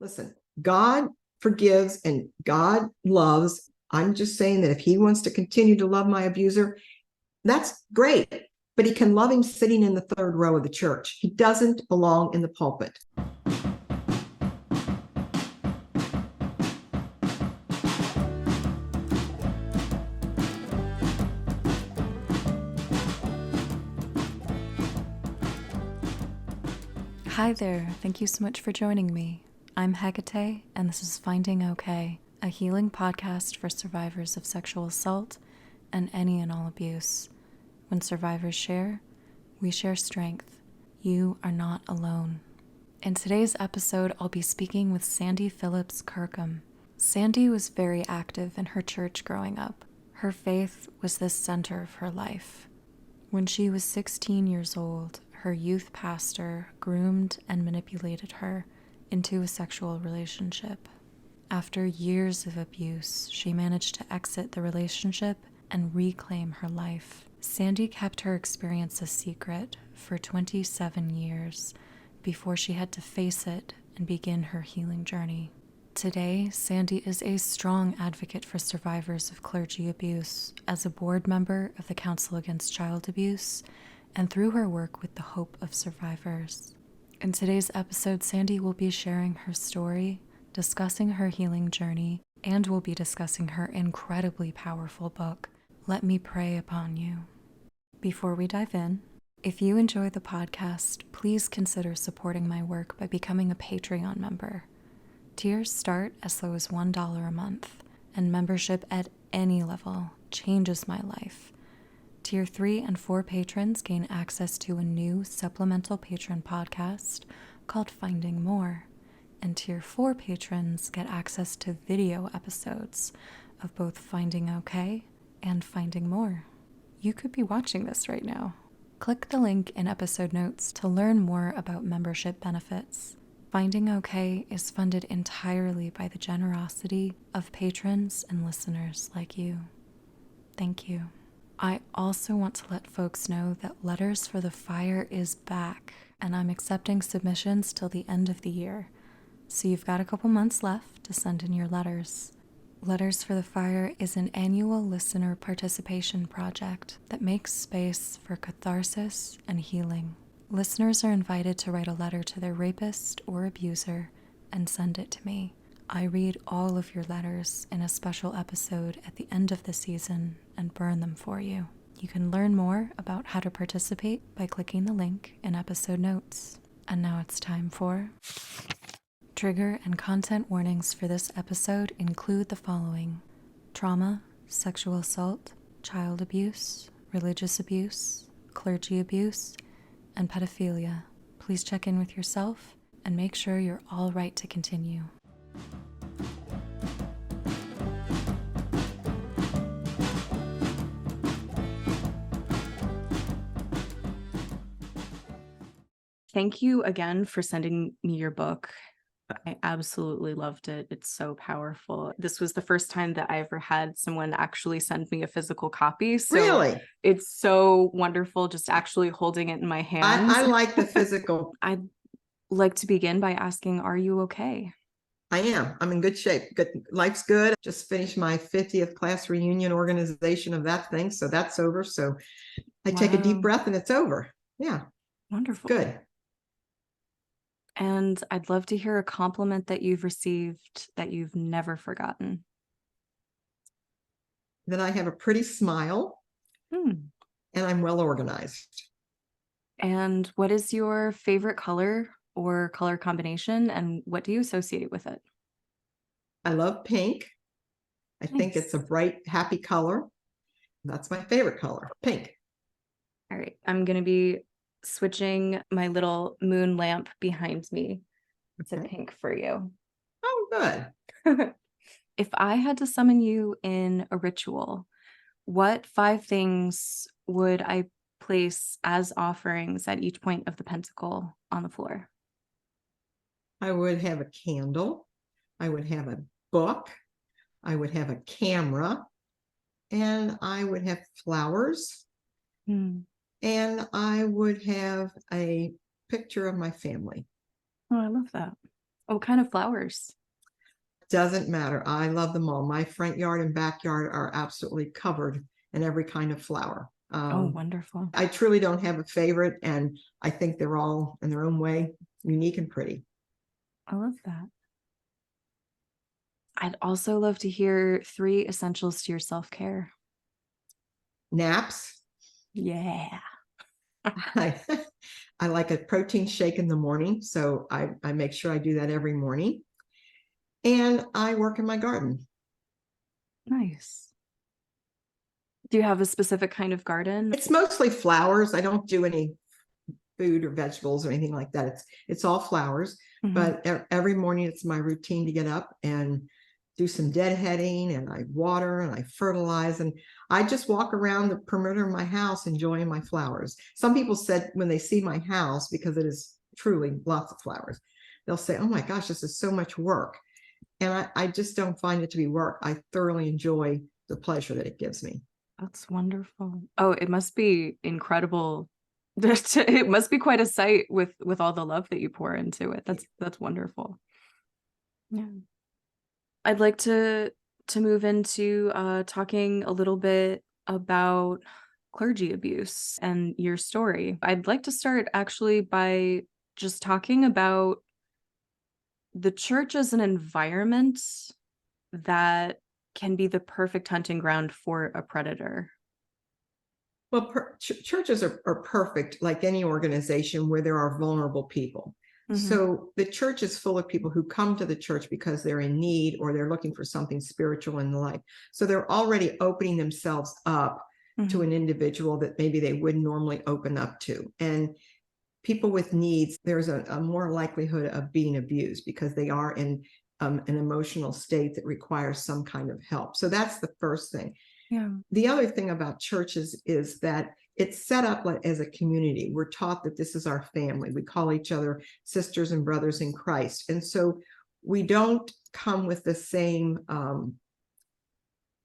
Listen, God forgives and God loves. I'm just saying that if he wants to continue to love my abuser, that's great. But he can love him sitting in the third row of the church. He doesn't belong in the pulpit. Hi there, thank you so much for joining me. I'm Hecate, and this is Finding Okay, a healing podcast for survivors of sexual assault and any and all abuse. When survivors share, we share strength. You are not alone. In today's episode, I'll be speaking with Sandy Phillips Kirkham. Sandy was very active in her church growing up. Her faith was the center of her life. When she was 16 years old, her youth pastor groomed and manipulated her into a sexual relationship. After years of abuse, she managed to exit the relationship and reclaim her life. Sandy kept her experience a secret for 27 years before she had to face it and begin her healing journey. Today, Sandy is a strong advocate for survivors of clergy abuse as a board member of the Council Against Child Abuse and through her work with the Hope of Survivors. In today's episode, Sandy will be sharing her story, discussing her healing journey, and will be discussing her incredibly powerful book, Let Me Pray Upon You. Before we dive in, if you enjoy the podcast, please consider supporting my work by becoming a Patreon member. Tiers start as low as $1 a month, and membership at any level changes my life. Tier 3 and 4 patrons gain access to a new supplemental patron podcast called Finding More, and Tier 4 patrons get access to video episodes of both Finding Okay and Finding More. You could be watching this right now. Click the link in episode notes to learn more about membership benefits. Finding Okay is funded entirely by the generosity of patrons and listeners like you. Thank you. I also want to let folks know that Letters for the Fire is back, and I'm accepting submissions till the end of the year. So you've got a couple months left to send in your letters. Letters for the Fire is an annual listener participation project that makes space for catharsis and healing. Listeners are invited to write a letter to their rapist or abuser and send it to me. I read all of your letters in a special episode at the end of the season and burn them for you. You can learn more about how to participate by clicking the link in episode notes. And now it's time for... Trigger and content warnings for this episode include the following: trauma, sexual assault, child abuse, religious abuse, clergy abuse, and pedophilia. Please check in with yourself and make sure you're all right to continue. Thank you again for sending me your book. I absolutely loved it. It's so powerful. This was the first time that I ever had someone actually send me a physical copy. So Really? It's so wonderful just actually holding it in my hands. I like the physical. I'd like to begin by asking, are you okay? I am. I'm in good shape. Good. Life's good. Just finished my 50th class reunion organization of that thing. So that's over. So I take a deep breath and it's over. Yeah. Wonderful. Good. And I'd love to hear a compliment that you've received that you've never forgotten. That I have a pretty smile and I'm well organized. And what is your favorite color or color combination, and what do you associate with it? I love pink. I think it's a bright, happy color. That's my favorite color, pink. All right, I'm going to be switching my little moon lamp behind me to pink for you. Oh, good. If I had to summon you in a ritual, what 5 things would I place as offerings at each point of the pentacle on the floor? I would have a candle. I would have a book. I would have a camera. And I would have flowers. And I would have a picture of my family. Oh, I love that. What kind of flowers? Doesn't matter. I love them all. My front yard and backyard are absolutely covered in every kind of flower. Oh, wonderful. I truly don't have a favorite, and I think they're all in their own way unique and pretty. I love that. I'd also love to hear 3 essentials to your self-care. Naps. Yeah. I, I like a protein shake in the morning, so I make sure I do that every morning. And I work in my garden. Nice. Do you have a specific kind of garden? It's mostly flowers. I don't do any food or vegetables or anything like that. It's all flowers. But every morning it's my routine to get up and do some deadheading, and I water and I fertilize, and I just walk around the perimeter of my house enjoying my flowers. Some people said when they see my house, because it is truly lots of flowers, they'll say, oh my gosh, this is so much work. And I just don't find it to be work. I thoroughly enjoy the pleasure that it gives me. That's wonderful. Oh, it must be incredible. It must be quite a sight with all the love that you pour into it. That's wonderful. Yeah. I'd like to move into talking a little bit about clergy abuse and your story. I'd like to start actually by just talking about the church as an environment that can be the perfect hunting ground for a predator. Well, churches are perfect, like any organization where there are vulnerable people. So the church is full of people who come to the church because they're in need or they're looking for something spiritual in life. So they're already opening themselves up to an individual that maybe they wouldn't normally open up to. And people with needs, there's a more likelihood of being abused because they are in an emotional state that requires some kind of help. So that's the first thing. Yeah. The other thing about churches is that it's set up as a community. We're taught that this is our family. We call each other sisters and brothers in Christ. And so we don't come with the same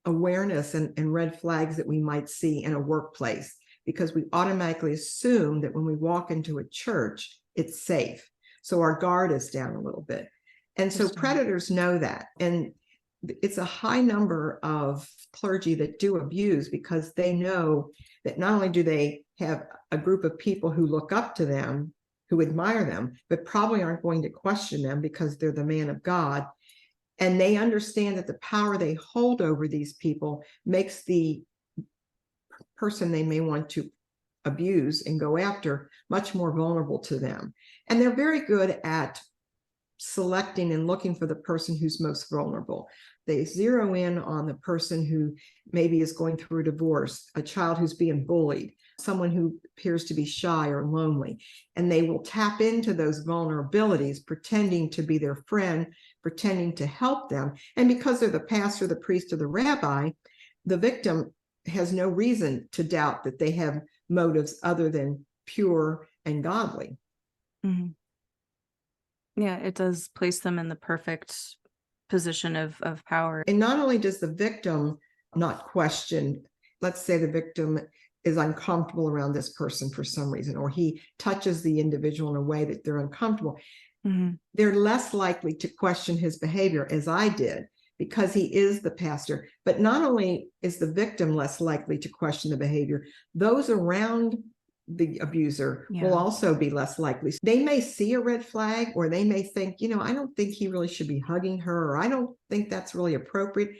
awareness and red flags that we might see in a workplace, because we automatically assume that when we walk into a church, it's safe. So our guard is down a little bit. And so predators know that. And it's a high number of clergy that do abuse because they know that not only do they have a group of people who look up to them, who admire them, but probably aren't going to question them because they're the man of God. And they understand that the power they hold over these people makes the person they may want to abuse and go after much more vulnerable to them. And they're very good at selecting and looking for the person who's most vulnerable. They zero in on the person who maybe is going through a divorce, a child who's being bullied, someone who appears to be shy or lonely, and they will tap into those vulnerabilities, pretending to be their friend, pretending to help them. And because they're the pastor, the priest, or the rabbi, the victim has no reason to doubt that they have motives other than pure and godly. Yeah, it does place them in the perfect position of power. And not only does the victim not question, let's say the victim is uncomfortable around this person for some reason, or he touches the individual in a way that they're uncomfortable, they're less likely to question his behavior, as I did, because he is the pastor. But not only is the victim less likely to question the behavior, those around the abuser will also be less likely. They may see a red flag, or they may think, I don't think he really should be hugging her, or I don't think that's really appropriate.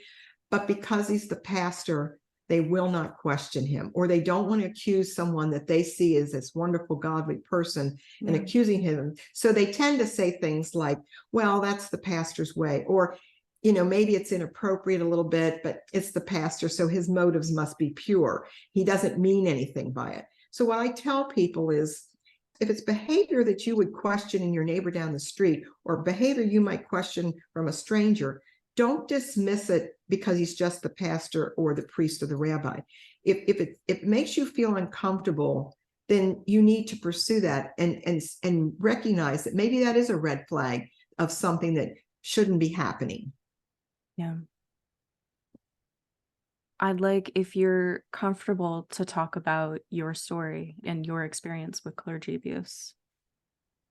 But because he's the pastor, they will not question him, or they don't want to accuse someone that they see as this wonderful, godly person and accusing him. So they tend to say things like, well, that's the pastor's way, or maybe it's inappropriate a little bit, but it's the pastor, so his motives must be pure. He doesn't mean anything by it. So what I tell people is, if it's behavior that you would question in your neighbor down the street, or behavior you might question from a stranger, don't dismiss it because he's just the pastor or the priest or the rabbi. If it makes you feel uncomfortable, then you need to pursue that and recognize that maybe that is a red flag of something that shouldn't be happening. Yeah. I'd like, if you're comfortable, to talk about your story and your experience with clergy abuse.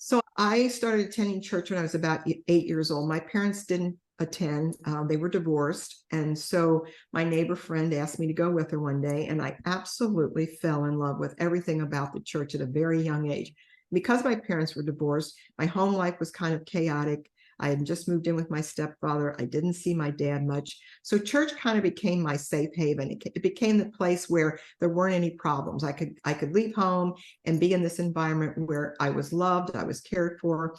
So I started attending church when I was about 8 years old. My parents didn't attend. They were divorced. And so my neighbor friend asked me to go with her one day, and I absolutely fell in love with everything about the church at a very young age. Because my parents were divorced, my home life was kind of chaotic. I had just moved in with my stepfather. I didn't see my dad much. So church kind of became my safe haven. It became the place where there weren't any problems. I could leave home and be in this environment where I was loved, I was cared for.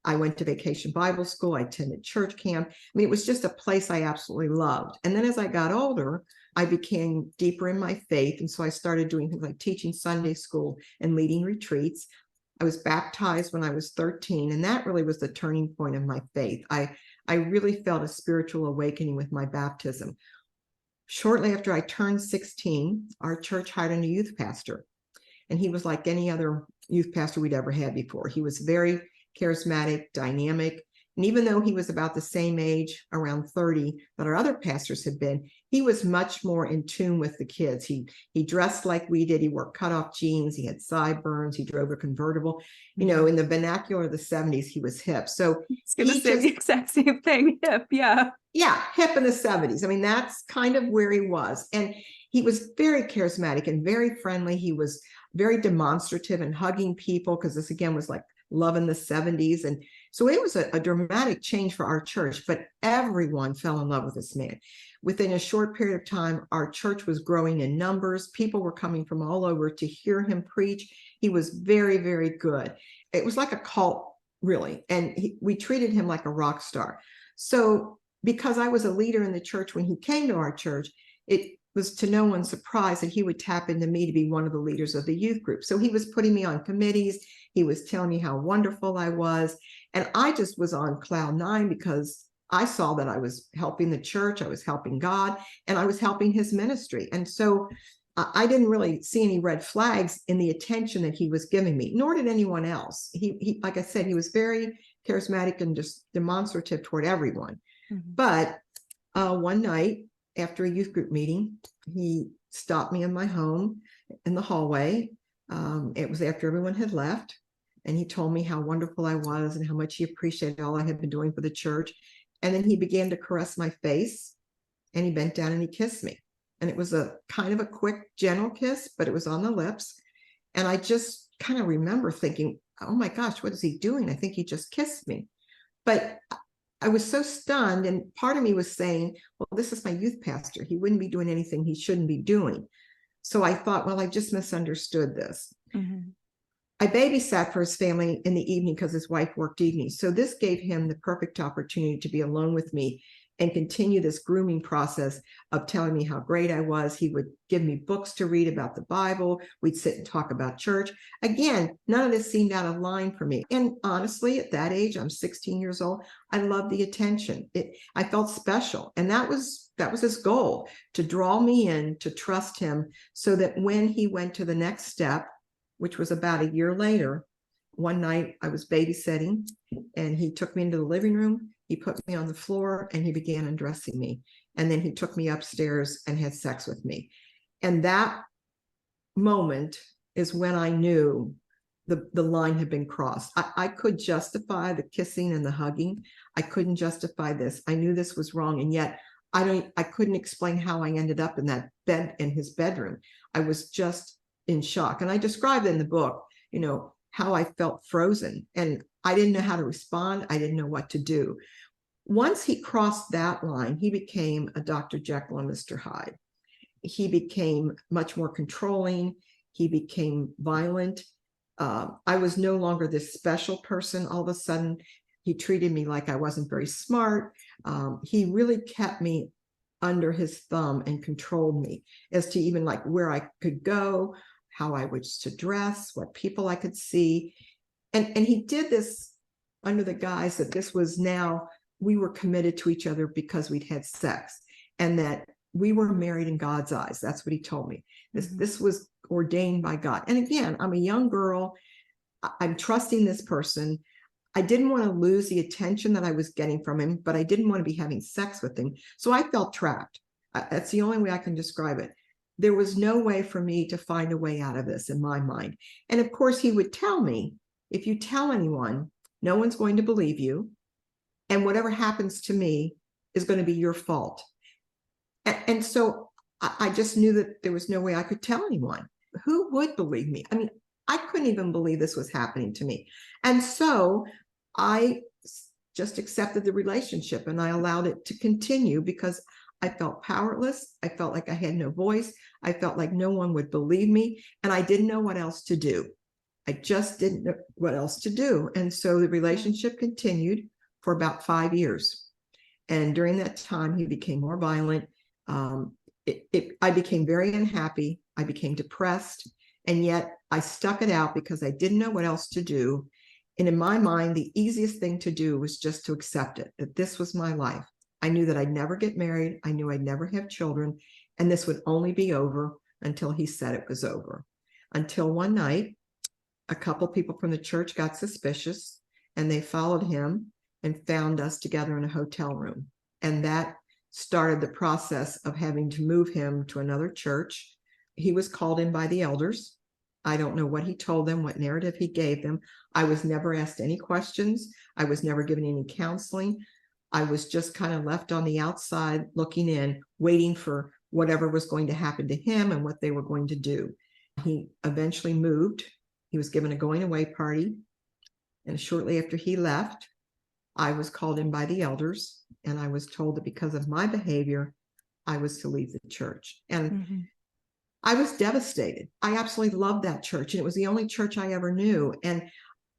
I went to vacation Bible school. I attended church camp. I mean, it was just a place I absolutely loved. And then as I got older, I became deeper in my faith. And so I started doing things like teaching Sunday school and leading retreats. I was baptized when I was 13, and that really was the turning point of my faith. I really felt a spiritual awakening with my baptism. Shortly after I turned 16, our church hired a new youth pastor, and he was like any other youth pastor we'd ever had before. He was very charismatic, dynamic. And even though he was about the same age, around 30, that our other pastors had been, he was much more in tune with the kids. He dressed like we did. He wore cutoff jeans. He had sideburns. He drove a convertible. You know, in the vernacular of the 70s, he was hip. So it's going to say the exact same thing. Hip, yeah. Yeah, hip in the 70s. I mean, that's kind of where he was. And he was very charismatic and very friendly. He was very demonstrative and hugging people, because this again was like love in the 70s. And so it was a dramatic change for our church, but everyone fell in love with this man. Within a short period of time, our church was growing in numbers. People were coming from all over to hear him preach. He was very, very good. It was like a cult, really. And we treated him like a rock star. So because I was a leader in the church when he came to our church, it was to no one's surprise that he would tap into me to be one of the leaders of the youth group. So he was putting me on committees. He was telling me how wonderful I was. And I just was on cloud nine, because I saw that I was helping the church, I was helping God, and I was helping his ministry. And so I didn't really see any red flags in the attention that he was giving me, nor did anyone else. He like I said, he was very charismatic and just demonstrative toward everyone. Mm-hmm. But one night after a youth group meeting, he stopped me in my home in the hallway. It was after everyone had left. And he told me how wonderful I was and how much he appreciated all I had been doing for the church. And then he began to caress my face, and he bent down and he kissed me. And it was a kind of a quick, gentle kiss, but it was on the lips. And I just kind of remember thinking, oh my gosh, what is he doing? I think he just kissed me. But I was so stunned, and part of me was saying, well, this is my youth pastor. He wouldn't be doing anything he shouldn't be doing. So I thought, well, I just misunderstood this. Mm-hmm. I babysat for his family in the evening because his wife worked evenings. So this gave him the perfect opportunity to be alone with me and continue this grooming process of telling me how great I was. He would give me books to read about the Bible. We'd sit and talk about church. Again, none of this seemed out of line for me. And honestly, at that age, I'm 16 years old, I loved the attention. I felt special. And that was his goal, to draw me in, to trust him, so that when he went to the next step, which was about a year later, one night I was babysitting, and he took me into the living room. He put me on the floor and he began undressing me. And then he took me upstairs and had sex with me. And that moment is when I knew the line had been crossed. I could justify the kissing and the hugging. I couldn't justify this. I knew this was wrong. And yet I couldn't explain how I ended up in that bed, in his bedroom. I was just in shock. And I described in the book, you know, how I felt frozen, and I didn't know how to respond. I didn't know what to do. Once he crossed that line, he became a Dr. Jekyll and Mr. Hyde. He became much more controlling. He became violent. I was no longer this special person. All of a sudden, he treated me like I wasn't very smart. He really kept me under his thumb and controlled me as to even like where I could go, how I was to dress, what people I could see. And he did this under the guise that this was now, we were committed to each other because we'd had sex, and that we were married in God's eyes. That's what he told me. This was ordained by God. And again, I'm a young girl. I'm trusting this person. I didn't want to lose the attention that I was getting from him, but I didn't want to be having sex with him. So I felt trapped. That's the only way I can describe it. There was no way for me to find a way out of this in my mind. And of course, he would tell me if you tell anyone, no one's going to believe you. And whatever happens to me is going to be your fault. And so I just knew that there was no way I could tell anyone. Who would believe me? I mean, I couldn't even believe this was happening to me. And so I just accepted the relationship and I allowed it to continue because I felt powerless. I felt like I had no voice. I felt like no one would believe me. And I didn't know what else to do. I just didn't know what else to do. And so the relationship continued for about 5 years. And during that time, he became more violent. I became very unhappy. I became depressed. And yet I stuck it out because I didn't know what else to do. And in my mind, the easiest thing to do was just to accept it, that this was my life. I knew that I'd never get married. I knew I'd never have children. And this would only be over until he said it was over. Until one night, a couple people from the church got suspicious and they followed him and found us together in a hotel room. And that started the process of having to move him to another church. He was called in by the elders. I don't know what he told them, what narrative he gave them. I was never asked any questions. I was never given any counseling. I was just kind of left on the outside looking in, waiting for whatever was going to happen to him and what they were going to do. He eventually moved. He was given a going away party. And shortly after he left, I was called in by the elders and I was told that because of my behavior, I was to leave the church. And I was devastated. I absolutely loved that church. And it was the only church I ever knew. And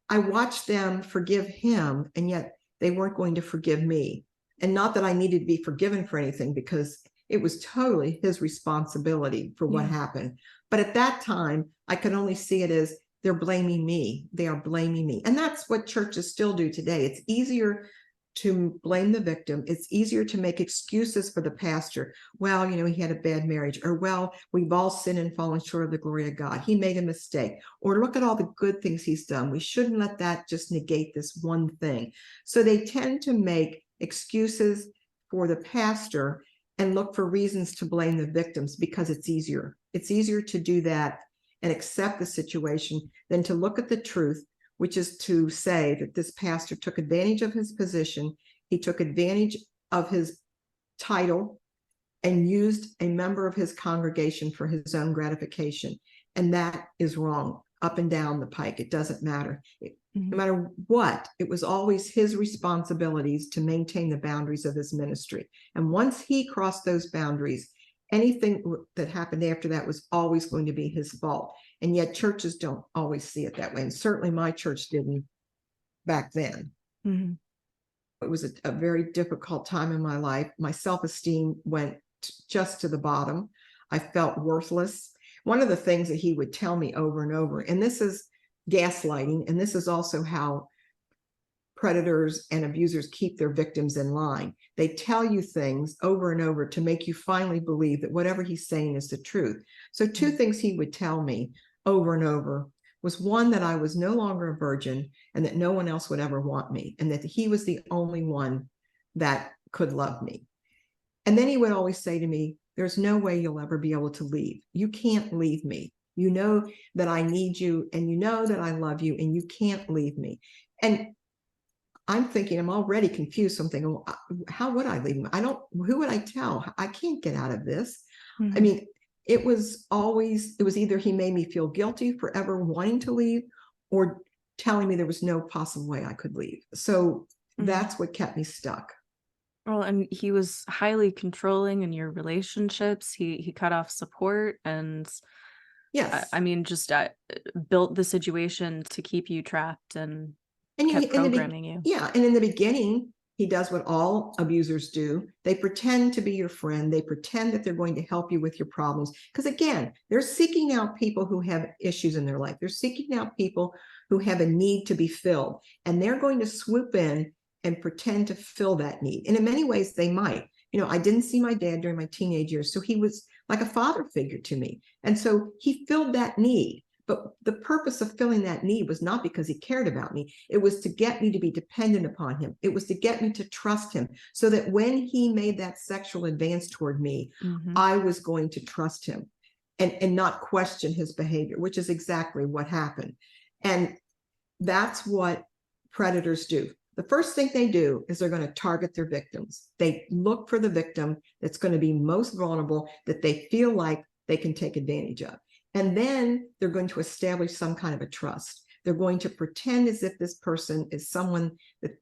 I watched them forgive him, and yet they weren't going to forgive me. And not that I needed to be forgiven for anything, because it was totally his responsibility for what happened. But at that time, I could only see it as they're blaming me. They are blaming me. And that's what churches still do today. It's easier to blame the victim. It's easier to make excuses for the pastor. Well, he had a bad marriage, or well, we've all sinned and fallen short of the glory of God. He made a mistake, or look at all the good things he's done. We shouldn't let that just negate this one thing. So they tend to make excuses for the pastor and look for reasons to blame the victims because it's easier. It's easier to do that and accept the situation than to look at the truth, which is to say that this pastor took advantage of his position. He took advantage of his title and used a member of his congregation for his own gratification. And that is wrong, up and down the pike. It doesn't matter. No matter what, it was always his responsibilities to maintain the boundaries of his ministry. And once he crossed those boundaries, anything that happened after that was always going to be his fault. And yet churches don't always see it that way. And certainly my church didn't back then. It was a very difficult time in my life. My self-esteem went just to the bottom. I felt worthless. One of the things that he would tell me over and over, and this is gaslighting, and this is also how predators and abusers keep their victims in line. They tell you things over and over to make you finally believe that whatever he's saying is the truth. So two things he would tell me over and over was, one, that I was no longer a virgin and that no one else would ever want me, and that he was the only one that could love me. And then he would always say to me, there's no way you'll ever be able to leave. You can't leave me. You know that I need you, and you know that I love you, and you can't leave me. And I'm thinking, I'm already confused. So I'm thinking, well, how would I leave him? Who would I tell? I can't get out of this. I mean, it was either he made me feel guilty for ever wanting to leave, or telling me there was no possible way I could leave. So that's what kept me stuck. Well, and he was highly controlling in your relationships. He cut off support, and yes, I mean, just built the situation to keep you trapped and kept programming you. Yeah, and in the beginning, he does what all abusers do. They pretend to be your friend. They pretend that they're going to help you with your problems. Because again, they're seeking out people who have issues in their life. They're seeking out people who have a need to be filled. And they're going to swoop in and pretend to fill that need. And in many ways, they might. I didn't see my dad during my teenage years, so he was like a father figure to me. And so he filled that need. But the purpose of filling that need was not because he cared about me. It was to get me to be dependent upon him. It was to get me to trust him, so that when he made that sexual advance toward me, I was going to trust him and not question his behavior, which is exactly what happened. And That's what predators do. The first thing they do is they're going to target their victims. They look for the victim that's going to be most vulnerable, that they feel like they can take advantage of. And then they're going to establish some kind of a trust. They're going to pretend as if this person is someone that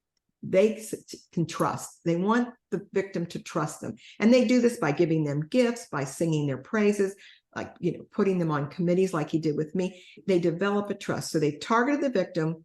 they can trust. They want the victim to trust them. And they do this by giving them gifts, by singing their praises, like, putting them on committees like he did with me. They develop a trust. So they targeted the victim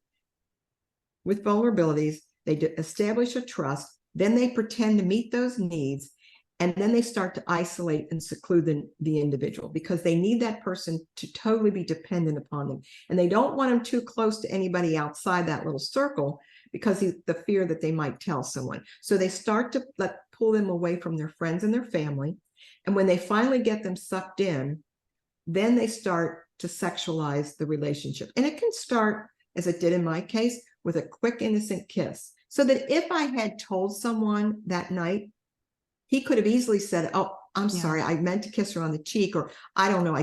with vulnerabilities. They establish a trust. Then they pretend to meet those needs. And then they start to isolate and seclude the individual, because they need that person to totally be dependent upon them. And they don't want them too close to anybody outside that little circle, because the fear that they might tell someone. So they start to pull them away from their friends and their family. And when they finally get them sucked in, then they start to sexualize the relationship. And it can start, as it did in my case, with a quick, innocent kiss. So that if I had told someone that night, he could have easily said, "Oh, I'm sorry, I meant to kiss her on the cheek," or I don't know,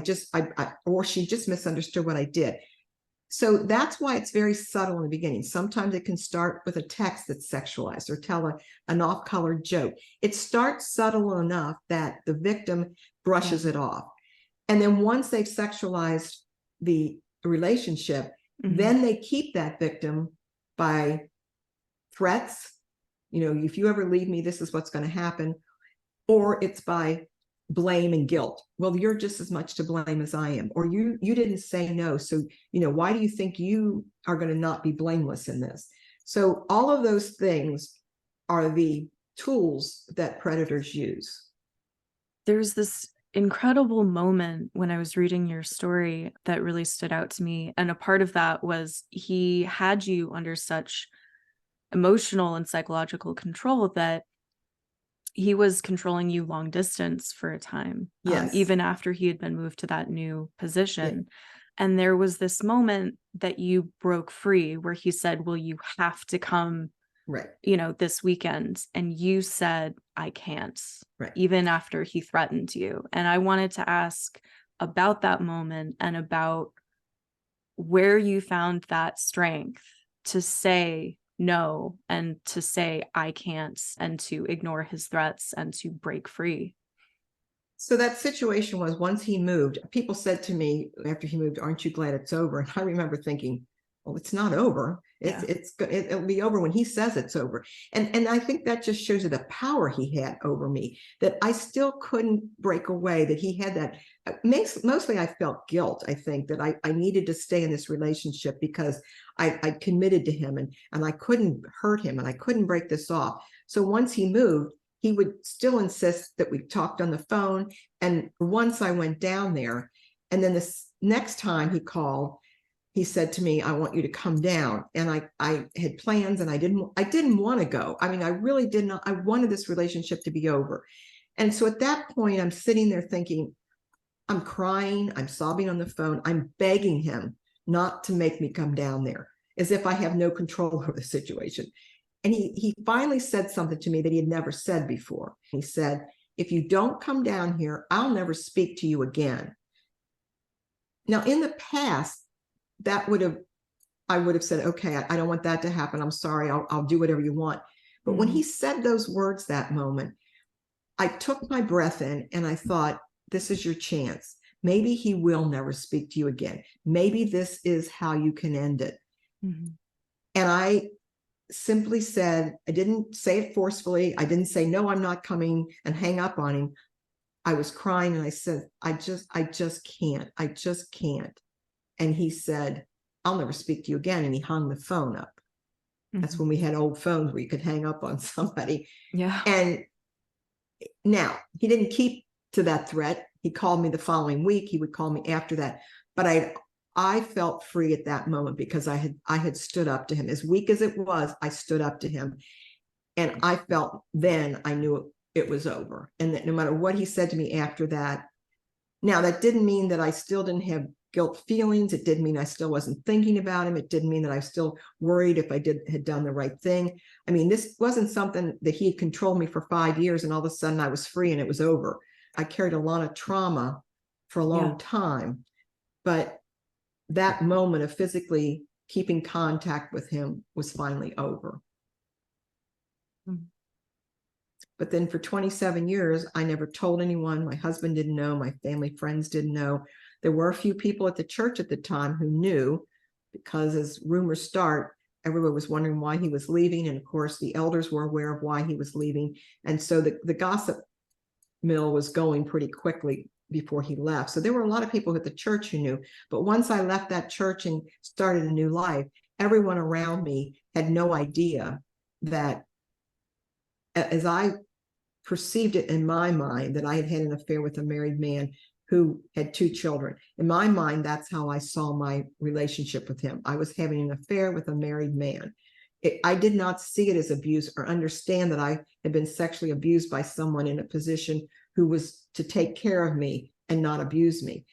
or she just misunderstood what I did. So that's why it's very subtle in the beginning. Sometimes it can start with a text that's sexualized, or tell an off-color joke. It starts subtle enough that the victim brushes it off. And then once they've sexualized the relationship, then they keep that victim by threats. If you ever leave me, this is what's going to happen. Or it's by blame and guilt. Well, you're just as much to blame as I am. Or you didn't say no. So, why do you think you are going to not be blameless in this? So all of those things are the tools that predators use. There's this incredible moment when I was reading your story that really stood out to me. And a part of that was he had you under such emotional and psychological control that he was controlling you long distance for a time, Yes. Even after he had been moved to that new position. Yeah. And there was this moment that you broke free where he said, "Well, you have to come, right, this weekend." And you said, "I can't," right, even after he threatened you. And I wanted to ask about that moment and about where you found that strength to say no, and to say "I can't," and to ignore his threats and to break free. So that situation was, once he moved, people said to me after he moved, "Aren't you glad it's over?" And I remember thinking, well, it's not over. It'll be over when he says it's over. And I think that just shows you the power he had over me, that I still couldn't break away, that he had that. Mostly I felt guilt. I think that I needed to stay in this relationship because I committed to him, and I couldn't hurt him, and I couldn't break this off. So once he moved, he would still insist that we talked on the phone. And once I went down there, and then this next time he called, he said to me, "I want you to come down." And I had plans, and I didn't want to go. I mean, I really did not. I wanted this relationship to be over. And so at that point, I'm sitting there thinking, I'm crying, I'm sobbing on the phone, I'm begging him not to make me come down there, as if I have no control over the situation. And he finally said something to me that he had never said before. He said, "If you don't come down here, I'll never speak to you again." Now, in the past, I would have said, "Okay, I don't want that to happen. I'm sorry. I'll do whatever you want." But when he said those words that moment, I took my breath in and I thought, this is your chance. Maybe he will never speak to you again. Maybe this is how you can end it. And I simply said, I didn't say it forcefully. I didn't say, "No, I'm not coming," and hang up on him. I was crying and I said, I just can't. I just can't. And he said, "I'll never speak to you again." And he hung the phone up. That's when we had old phones where you could hang up on somebody. Yeah. And now he didn't keep to that threat. He called me the following week. He would call me after that. But I felt free at that moment because I had stood up to him. As weak as it was, I stood up to him. And I felt then I knew it was over. And that no matter what he said to me after that, now that didn't mean that I still didn't have guilt feelings. It didn't mean I still wasn't thinking about him. It didn't mean that I still worried if I had done the right thing. I mean, this wasn't something that he had controlled me for 5 years and all of a sudden I was free and it was over. I carried a lot of trauma for a long time, but that moment of physically keeping contact with him was finally over. But then for 27 years, I never told anyone. My husband didn't know. My family friends didn't know. There were a few people at the church at the time who knew, because as rumors start, everyone was wondering why he was leaving. And of course, the elders were aware of why he was leaving. And so the gossip mill was going pretty quickly before he left. So there were a lot of people at the church who knew. But once I left that church and started a new life, everyone around me had no idea that, as I perceived it in my mind, that I had had an affair with a married man who had 2 children. In my mind, that's how I saw my relationship with him. I was having an affair with a married man. I did not see it as abuse or understand that I had been sexually abused by someone in a position who was to take care of me and not abuse me.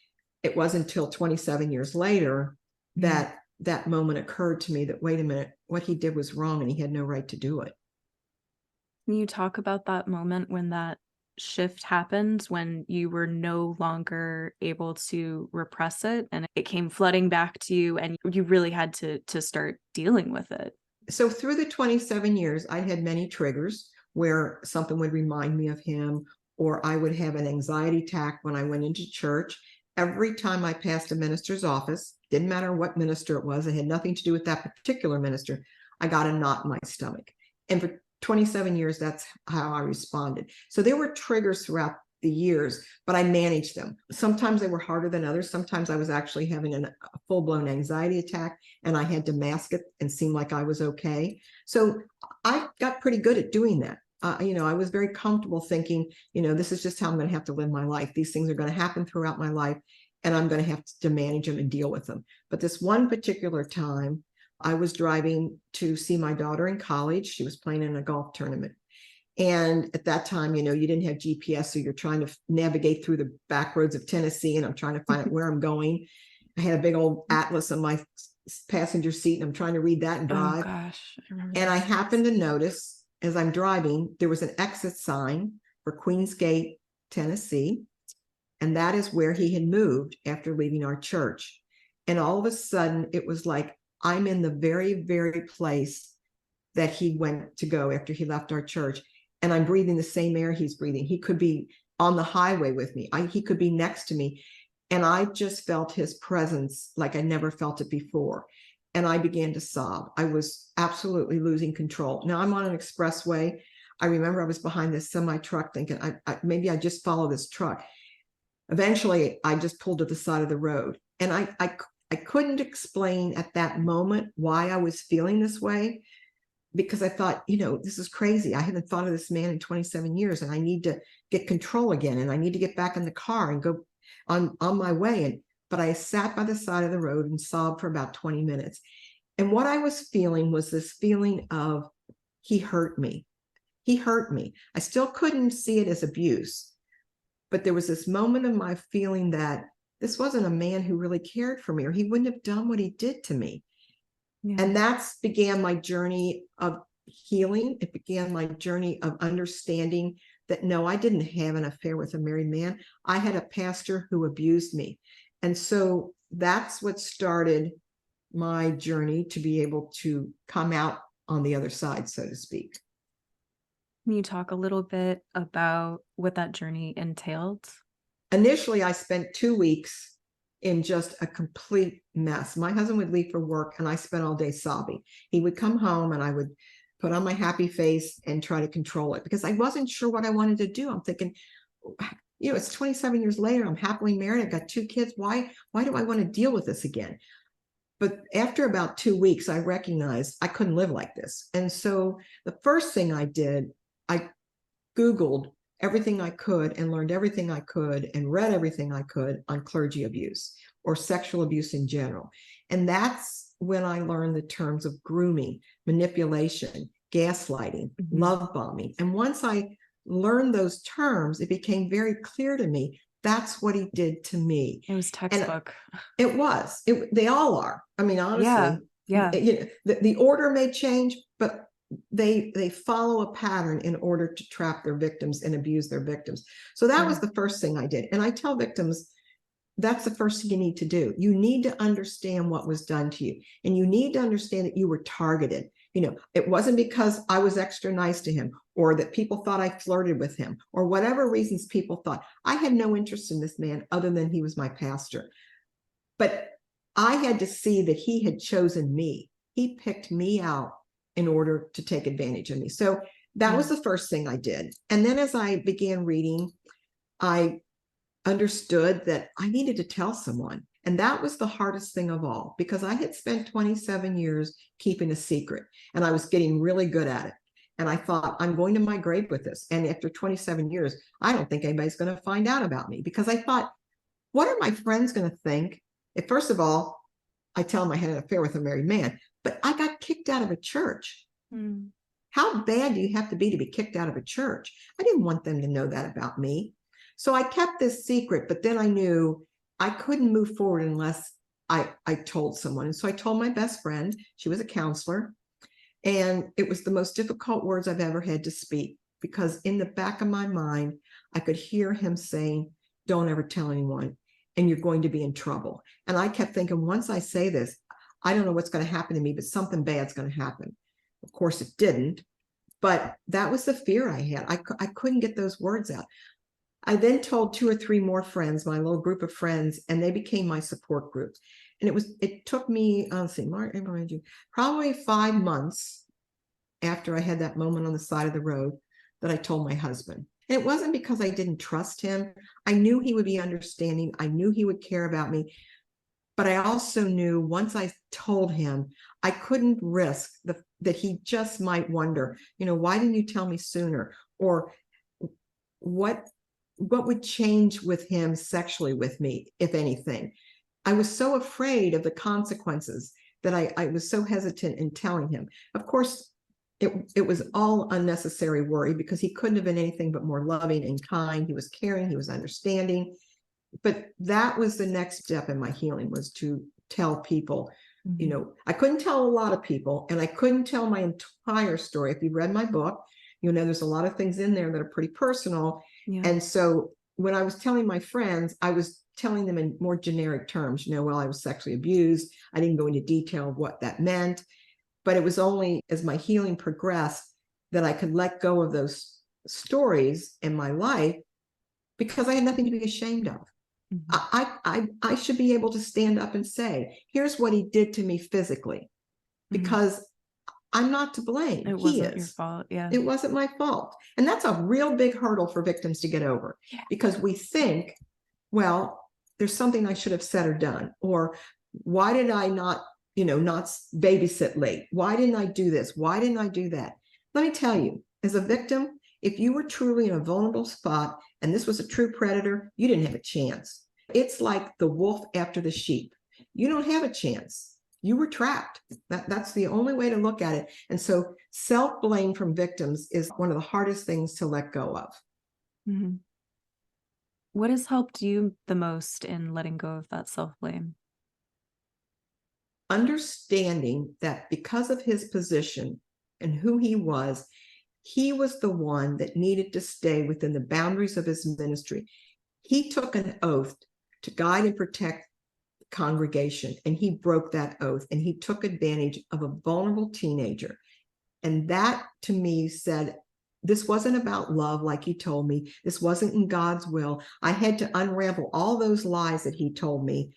It wasn't until 27 years later that that moment occurred to me that, wait a minute, what he did was wrong and he had no right to do it. Can you talk about that moment when that shift happened, when you were no longer able to repress it and it came flooding back to you and you really had to start dealing with it? So through the 27 years, I had many triggers where something would remind me of him, or I would have an anxiety attack when I went into church. Every time I passed a minister's office, didn't matter what minister it was, it had nothing to do with that particular minister, I got a knot in my stomach. And for 27 years, that's how I responded. So there were triggers throughout the years, but I managed them. Sometimes they were harder than others. Sometimes I was actually having a full-blown anxiety attack and I had to mask it and seem like I was okay. So I got pretty good at doing that. I was very comfortable thinking, this is just how I'm going to have to live my life. These things are going to happen throughout my life and I'm going to have to manage them and deal with them. But this one particular time, I was driving to see my daughter in college. She was playing in a golf tournament. And at that time, you didn't have GPS, so you're trying to navigate through the back roads of Tennessee, and I'm trying to find out where I'm going. I had a big old atlas on my passenger seat, and I'm trying to read that and drive. Oh gosh, I remember. And I happened to notice, as I'm driving, there was an exit sign for Queens Gate, Tennessee, and that is where he had moved after leaving our church. And all of a sudden, it was like, I'm in the very, very place that he went to go after he left our church. And I'm breathing the same air he's breathing. He could be on the highway with me. He could be next to me. And I just felt his presence like I never felt it before. And I began to sob. I was absolutely losing control. Now I'm on an expressway. I remember I was behind this semi-truck thinking, maybe I just follow this truck. Eventually, I just pulled to the side of the road. And I couldn't explain at that moment why I was feeling this way, because I thought, this is crazy. I haven't thought of this man in 27 years and I need to get control again. And I need to get back in the car and go on my way. But I sat by the side of the road and sobbed for about 20 minutes. And what I was feeling was this feeling of, he hurt me. He hurt me. I still couldn't see it as abuse, but there was this moment of my feeling that this wasn't a man who really cared for me, or he wouldn't have done what he did to me. Yeah. And that's began my journey of healing. It began my journey of understanding that, no, I didn't have an affair with a married man. I had a pastor who abused me. And so that's what started my journey to be able to come out on the other side, so to speak. Can you talk a little bit about what that journey entailed? Initially, I spent 2 weeks in just a complete mess. My husband would leave for work and I spent all day sobbing. He would come home and I would put on my happy face and try to control it because I wasn't sure what I wanted to do. I'm thinking, it's 27 years later. I'm happily married. I've got 2 kids. Why do I want to deal with this again? But after about 2 weeks, I recognized I couldn't live like this. And so the first thing I did, I Googled everything I could and learned everything I could and read everything I could on clergy abuse or sexual abuse in general. And that's when I learned the terms of grooming, manipulation, gaslighting, love bombing. And once I learned those terms, it became very clear to me that's what he did to me. It was textbook. And it was. They all are. I mean, honestly, the order may change, but they follow a pattern in order to trap their victims and abuse their victims. So that was the first thing I did. And I tell victims, that's the first thing you need to do. You need to understand what was done to you. And you need to understand that you were targeted. It wasn't because I was extra nice to him or that people thought I flirted with him or whatever reasons people thought. I had no interest in this man other than he was my pastor. But I had to see that he had chosen me. He picked me out in order to take advantage of me. So that was the first thing I did. And then as I began reading, I understood that I needed to tell someone. And that was the hardest thing of all, because I had spent 27 years keeping a secret and I was getting really good at it. And I thought, I'm going to my grave with this. And after 27 years, I don't think anybody's going to find out about me, because I thought, what are my friends going to think? If, first of all, I tell them I had an affair with a married man, but I got kicked out of a church. How bad do you have to be kicked out of a church? I didn't want them to know that about me. So I kept this secret, but then I knew I couldn't move forward unless I told someone. And so I told my best friend. She was a counselor. And it was the most difficult words I've ever had to speak, because in the back of my mind, I could hear him saying, don't ever tell anyone, and you're going to be in trouble. And I kept thinking, once I say this, I don't know what's going to happen to me, but something bad's going to happen. Of course, it didn't. But that was the fear I had. I couldn't get those words out. I then told 2 or 3 more friends, my little group of friends, and they became my support group. And it took me, probably 5 months after I had that moment on the side of the road that I told my husband. And it wasn't because I didn't trust him. I knew he would be understanding. I knew he would care about me. But I also knew once I told him, I couldn't risk that he just might wonder, why didn't you tell me sooner? Or what would change with him sexually with me, if anything? I was so afraid of the consequences that I was so hesitant in telling him. Of course, it was all unnecessary worry, because he couldn't have been anything but more loving and kind. He was caring, he was understanding. But that was the next step in my healing, was to tell people. I couldn't tell a lot of people, and I couldn't tell my entire story. If you read my book, there's a lot of things in there that are pretty personal. Yeah. And so when I was telling my friends, I was telling them in more generic terms. Well, I was sexually abused. I didn't go into detail of what that meant. But it was only as my healing progressed that I could let go of those stories in my life, because I had nothing to be ashamed of. I should be able to stand up and say, here's what he did to me physically, because I'm not to blame. It wasn't your fault. Yeah. It wasn't my fault. And that's a real big hurdle for victims to get over, because we think, well, there's something I should have said or done, or why did I not babysit late? Why didn't I do this? Why didn't I do that? Let me tell you, as a victim, if you were truly in a vulnerable spot and this was a true predator, you didn't have a chance. It's like the wolf after the sheep. You don't have a chance. You were trapped. That's the only way to look at it. And so self-blame from victims is one of the hardest things to let go of. What has helped you the most in letting go of that self-blame? Understanding that because of his position and who he was the one that needed to stay within the boundaries of his ministry. He took an oath to guide and protect the congregation, and he broke that oath, and he took advantage of a vulnerable teenager. And that, to me, said, this wasn't about love, like he told me. This wasn't in God's will. I had to unravel all those lies that he told me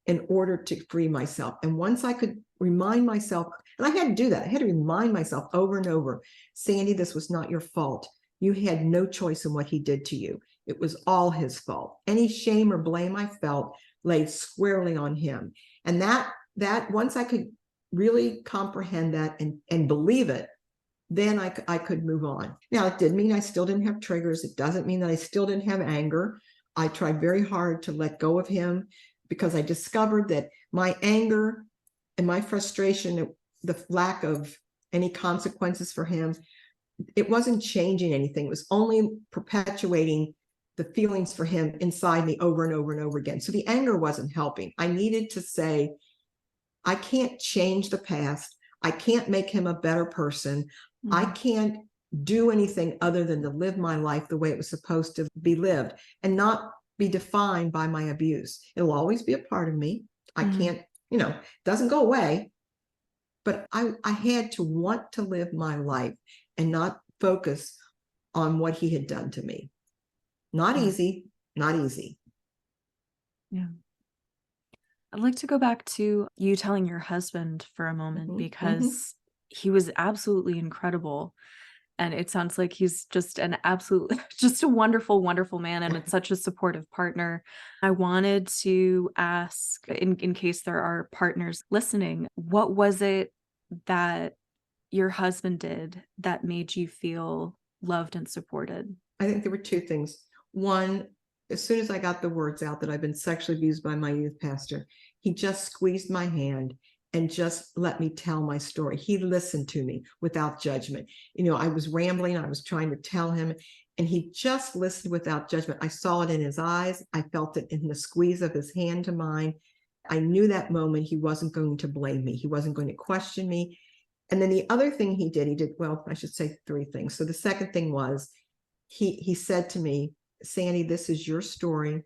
in order to free myself. And once I could remind myself, and I had to do that, I had to remind myself over and over, Sandy, this was not your fault. You had no choice in what he did to you. It was all his fault. Any shame or blame I felt laid squarely on him. And that once I could really comprehend that and believe it, then I could move on. Now, it didn't mean I still didn't have triggers. It doesn't mean that I still didn't have anger. I tried very hard to let go of him, because I discovered that my anger and my frustration, the lack of any consequences for him, it wasn't changing anything. It was only perpetuating the feelings for him inside me over and over and over again. So the anger wasn't helping. I needed to say, I can't change the past. I can't make him a better person. I can't do anything other than to live my life the way it was supposed to be lived, and not be defined by my abuse. It'll always be a part of me. I can't, doesn't go away. But I had to want to live my life and not focus on what he had done to me. Not easy, not easy. Yeah. I'd like to go back to you telling your husband for a moment, because he was absolutely incredible. And it sounds like he's just just a wonderful, wonderful man. And it's such a supportive partner. I wanted to ask, in case there are partners listening, what was it that your husband did that made you feel loved and supported? I think there were two things. One, as soon as I got the words out that I've been sexually abused by my youth pastor, he just squeezed my hand and just let me tell my story. He listened to me without judgment. I was rambling, I was trying to tell him, and he just listened without judgment. I saw it in his eyes. I felt it in the squeeze of his hand to mine. I knew that moment he wasn't going to blame me. He wasn't going to question me. And then the other thing he did, well, I should say three things. So the second thing was, he said to me, Sandy, this is your story,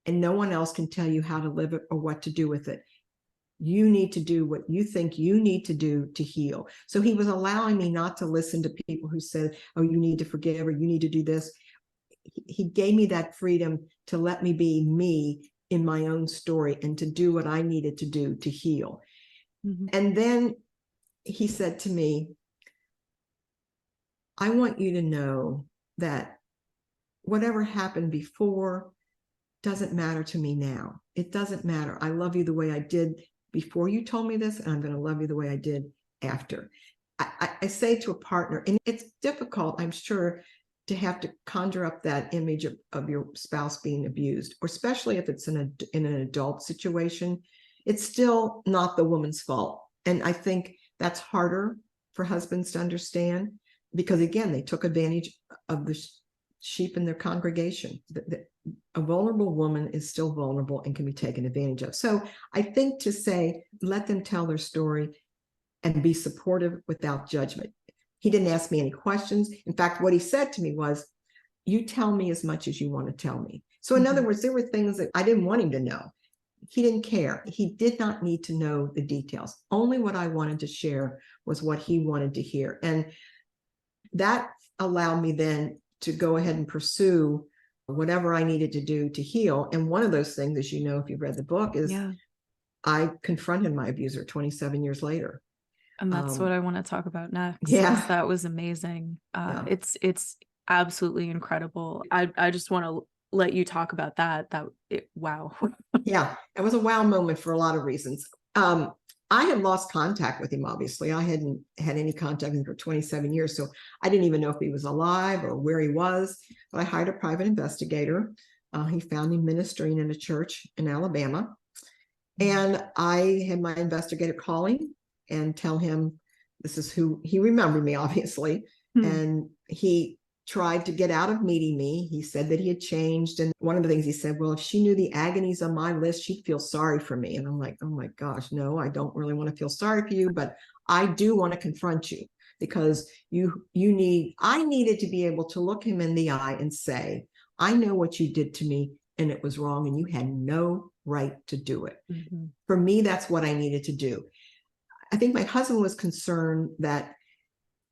and no one else can tell you how to live it or what to do with it. You need to do what you think you need to do to heal. So he was allowing me not to listen to people who said, oh, you need to forgive, or you need to do this. He gave me that freedom to let me be me in my own story and to do what I needed to do to heal. And then he said to me, I want you to know that whatever happened before doesn't matter to me now. It doesn't matter. I love you the way I did before you told me this, and I'm going to love you the way I did after. I say to a partner, and it's difficult, I'm sure, to have to conjure up that image of your spouse being abused, or especially if it's in an adult situation. It's still not the woman's fault. And I think that's harder for husbands to understand, because again, they took advantage of the sheep in their congregation. A vulnerable woman is still vulnerable and can be taken advantage of. So I think to say, let them tell their story and be supportive without judgment. He didn't ask me any questions. In fact, what he said to me was, you tell me as much as you want to tell me. So in other words, there were things that I didn't want him to know. He didn't care. He did not need to know the details. Only what I wanted to share was what he wanted to hear. And that allowed me then to go ahead and pursue whatever I needed to do to heal. And one of those things, as you know, if you've read the book, is I confronted my abuser 27 years later. And that's what I want to talk about next. Yeah. That was amazing. It's absolutely incredible. I just want to let you talk about that. Wow. Yeah, it was a wow moment for a lot of reasons. I had lost contact with him, obviously. I hadn't had any contact with him for 27 years, so I didn't even know if he was alive or where he was. But I hired a private investigator. He found me ministering in a church in Alabama. And I had my investigator call him and tell him this is who he remembered me, obviously. And he tried to get out of meeting me. He said that he had changed. And one of the things he said, well, if she knew the agonies on my list, she'd feel sorry for me. And I'm like, oh my gosh, no, I don't really want to feel sorry for you, but I do want to confront you, because I needed to be able to look him in the eye and say, I know what you did to me and it was wrong and you had no right to do it. For me, that's what I needed to do. I think my husband was concerned that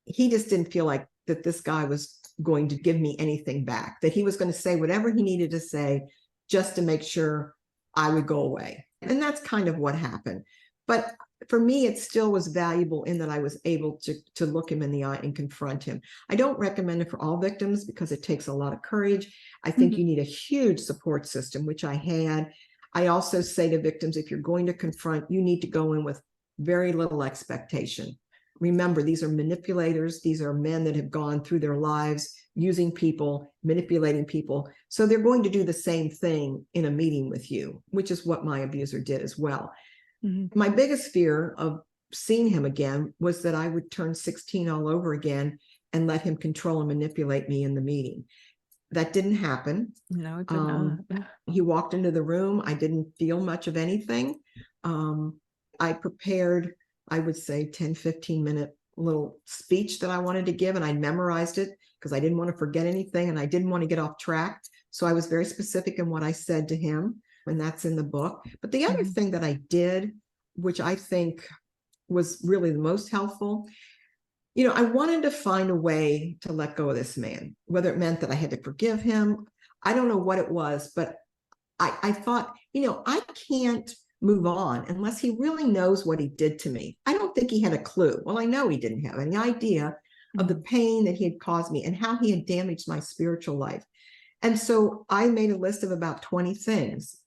he just didn't feel like that this guy was going to give me anything back, that he was going to say whatever he needed to say just to make sure I would go away. And that's kind of what happened. But for me, it still was valuable in that I was able to look him in the eye and confront him. I don't recommend it for all victims because it takes a lot of courage. I think you need a huge support system, which I had. I also say to victims, if you're going to confront, you need to go in with very little expectation. Remember, these are manipulators. These are men that have gone through their lives using people, manipulating people. So they're going to do the same thing in a meeting with you, which is what my abuser did as well. My biggest fear of seeing him again was that I would turn 16 all over again and let him control and manipulate me in the meeting. That didn't happen. No, it did not. He walked into the room. I didn't feel much of anything. I prepared, I would say 10, 15-minute little speech that I wanted to give, and I memorized it because I didn't want to forget anything and I didn't want to get off track. So I was very specific in what I said to him, and that's in the book. But the other thing that I did, which I think was really the most helpful, I wanted to find a way to let go of this man, whether it meant that I had to forgive him. I don't know what it was, but I thought, I can't move on unless he really knows what he did to me. I don't think he had a clue. Well, I know he didn't have any idea of the pain that he had caused me and how he had damaged my spiritual life. And so I made a list of about 20 things.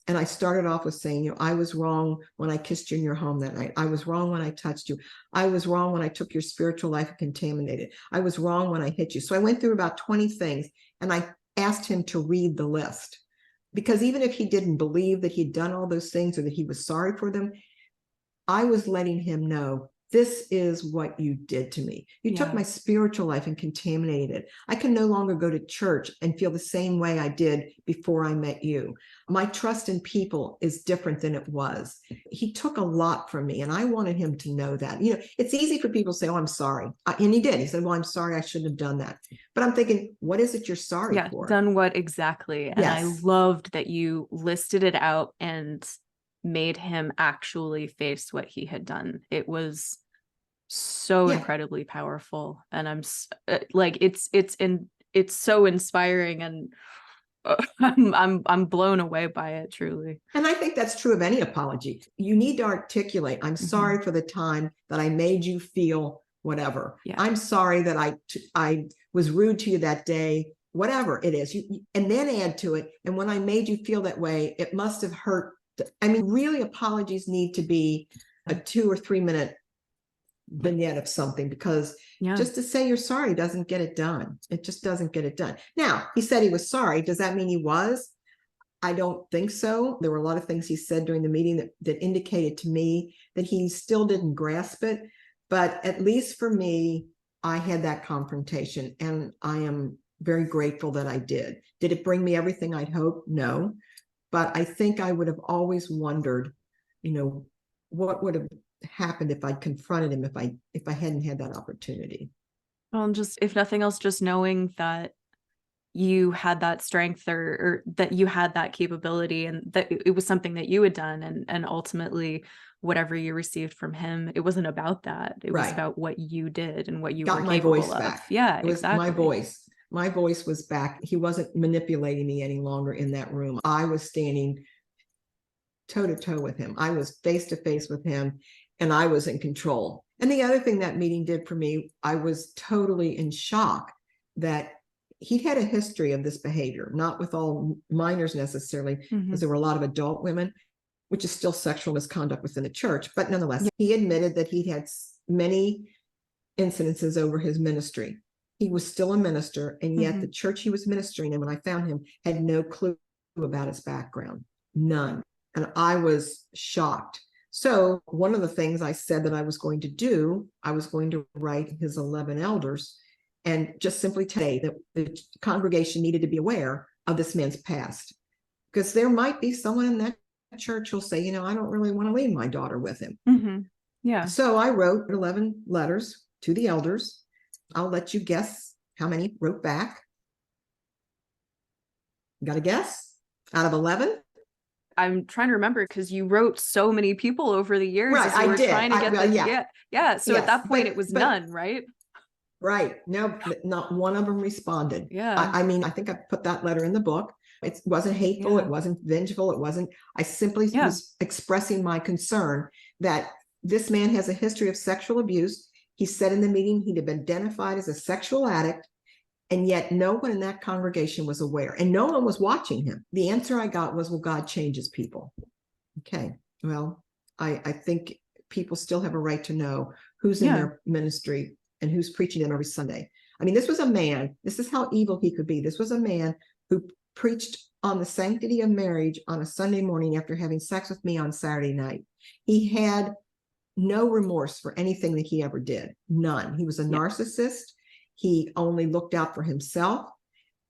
And I started off with saying, I was wrong when I kissed you in your home that night. I was wrong when I touched you. I was wrong when I took your spiritual life and contaminated. I was wrong when I hit you. So I went through about 20 things, and I asked him to read the list. Because even if he didn't believe that he'd done all those things or that he was sorry for them, I was letting him know, this is what you did to me. You took my spiritual life and contaminated it. I can no longer go to church and feel the same way I did before I met you. My trust in people is different than it was. He took a lot from me, and I wanted him to know that. It's easy for people to say, oh, I'm sorry. And he did. He said, well, I'm sorry. I shouldn't have done that. But I'm thinking, what is it you're sorry for? Done what exactly? And I loved that you listed it out and made him actually face what he had done. It was so incredibly powerful, and I'm like, it's so inspiring, and I'm blown away by it, truly. And I think that's true of any apology. You need to articulate, I'm sorry for the time that I made you feel whatever. I'm sorry that I was rude to you that day, whatever it is. And then add to it, and when I made you feel that way, it must have hurt. I mean, really, apologies need to be a 2 or 3 minute vignette of something, because just to say you're sorry doesn't get it done. It just doesn't get it done. Now, he said he was sorry. Does that mean he was? I don't think so. There were a lot of things he said during the meeting that indicated to me that he still didn't grasp it. But at least for me, I had that confrontation, and I am very grateful that I did. Did it bring me everything I'd hoped? No. But I think I would have always wondered, what would have happened if I'd confronted him, if I hadn't had that opportunity. Well, just, if nothing else, just knowing that you had that strength, or that you had that capability, and that it was something that you had done, and ultimately whatever you received from him, it wasn't about that. It was about what you did and what you were capable of. Back. Yeah, it was exactly. My voice was back. He wasn't manipulating me any longer in that room. I was standing toe to toe with him. I was face to face with him, and I was in control. And the other thing that meeting did for me, I was totally in shock that he'd had a history of this behavior, not with all minors necessarily, because there were a lot of adult women, which is still sexual misconduct within the church. But nonetheless, he admitted that he'd had many incidences over his ministry. He was still a minister, and yet the church he was ministering in, when I found him, had no clue about his background. None. And I was shocked. So one of the things I said that I was going to do, I was going to write his 11 elders and just simply say that the congregation needed to be aware of this man's past. Because there might be someone in that church who'll say, I don't really want to leave my daughter with him. Yeah. So I wrote 11 letters to the elders. I'll let you guess how many wrote back. You got a guess? Out of 11? I'm trying to remember, because you wrote so many people over the years. Right, I did. Trying to get So at that point, it was none, right? Right. No, not one of them responded. Yeah. I mean, I think I put that letter in the book. It wasn't hateful. It wasn't vengeful. It wasn't. I simply was expressing my concern that this man has a history of sexual abuse. He said in the meeting he'd have been identified as a sexual addict, and yet no one in that congregation was aware, and no one was watching him. The answer I got was, well, God changes people. Okay. Well, I think people still have a right to know who's in their ministry and who's preaching them every Sunday. I mean, this was a man, this is how evil he could be. This was a man who preached on the sanctity of marriage on a Sunday morning after having sex with me on Saturday night. He had no remorse for anything that he ever did. None. He was a narcissist. He only looked out for himself.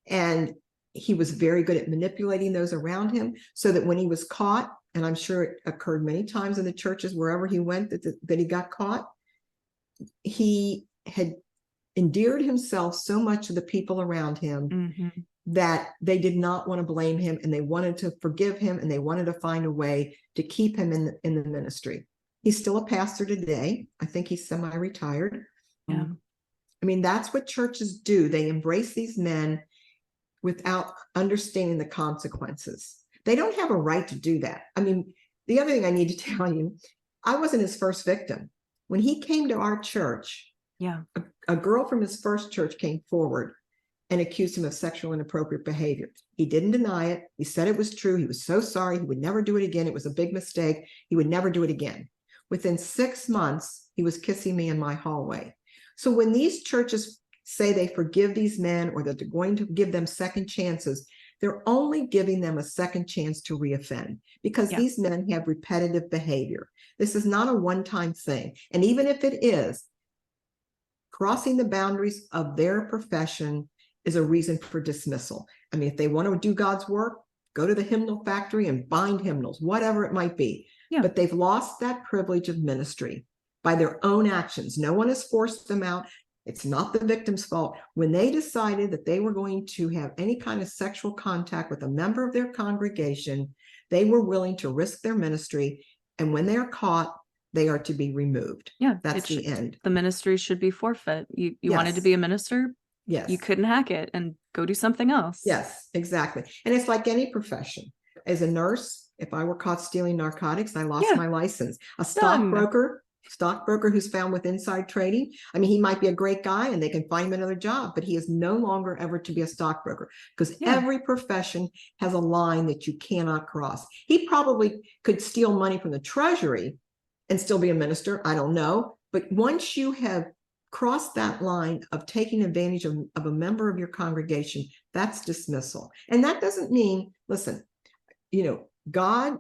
And he was very good at manipulating those around him, so that when he was caught, and I'm sure it occurred many times in the churches wherever he went that he got caught, he had endeared himself so much to the people around him that they did not want to blame him, and they wanted to forgive him, and they wanted to find a way to keep him in the ministry. He's still a pastor today. I think he's semi-retired. Yeah. I mean, that's what churches do. They embrace these men without understanding the consequences. They don't have a right to do that. I mean, the other thing I need to tell you, I wasn't his first victim. When he came to our church, a girl from his first church came forward and accused him of sexual inappropriate behavior. He didn't deny it. He said it was true. He was so sorry. He would never do it again. It was a big mistake. He would never do it again. Within 6 months, he was kissing me in my hallway. So when these churches say they forgive these men, or that they're going to give them second chances, they're only giving them a second chance to reoffend, because these men have repetitive behavior. This is not a one-time thing. And even if it is, crossing the boundaries of their profession is a reason for dismissal. I mean, if they want to do God's work, go to the hymnal factory and bind hymnals, whatever it might be. But they've lost that privilege of ministry by their own actions. No one has forced them out. It's not the victim's fault. When they decided that they were going to have any kind of sexual contact with a member of their congregation, they were willing to risk their ministry. And when they are caught, they are to be removed. That's the end. The ministry should be forfeit. You wanted to be a minister? Yes. You couldn't hack it and go do something else. Yes, exactly. And it's like any profession. As a nurse, if I were caught stealing narcotics, I lost my license. A stockbroker who's found with inside trading, I mean, he might be a great guy and they can find him another job, but he is no longer ever to be a stockbroker, because every profession has a line that you cannot cross. He probably could steal money from the treasury and still be a minister. I don't know. But once you have crossed that line of taking advantage of a member of your congregation, that's dismissal. And that doesn't mean, listen, God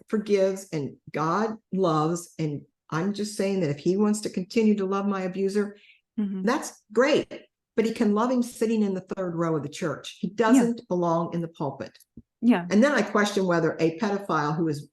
forgives and God loves. And I'm just saying that if he wants to continue to love my abuser, that's great. But he can love him sitting in the third row of the church. He doesn't belong in the pulpit. And then I question whether a pedophile who is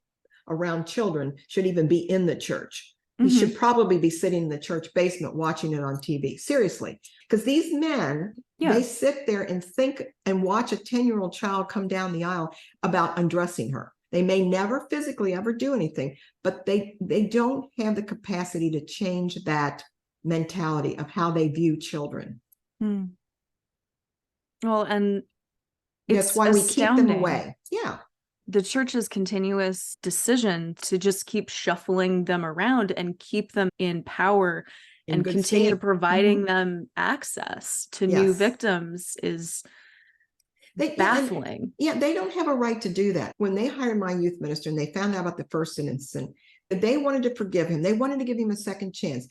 around children should even be in the church. He should probably be sitting in the church basement watching it on TV. Seriously. Because these men, they sit there and think and watch a 10-year-old child come down the aisle about undressing her. They may never physically ever do anything, but they don't have the capacity to change that mentality of how they view children. Well, and that's why we keep them away. The church's continuous decision to just keep shuffling them around and keep them in power and continue providing them access to new victims is baffling. They don't have a right to do that. When they hired my youth minister and they found out about the first incident, they wanted to forgive him. They wanted to give him a second chance.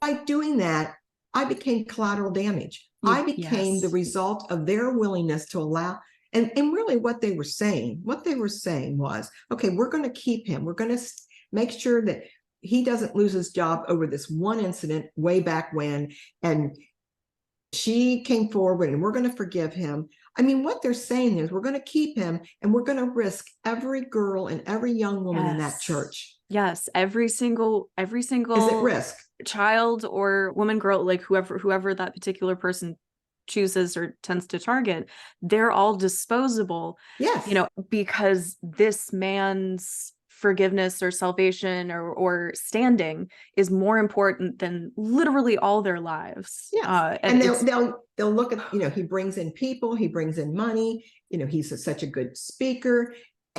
By doing that, I became collateral damage. I became the result of their willingness to allow. And really what they were saying was, okay, we're going to keep him. We're going to make sure that he doesn't lose his job over this one incident way back when. And she came forward and we're going to forgive him. I mean, what they're saying is we're going to keep him and we're going to risk every girl and every young woman in that church. Yes. Every single is at risk. Child or woman, girl, like whoever that particular person chooses or tends to target, they're all disposable. Because this man's forgiveness or salvation or standing is more important than literally all their lives. And they'll look at, he brings in people, he brings in money, he's such a good speaker,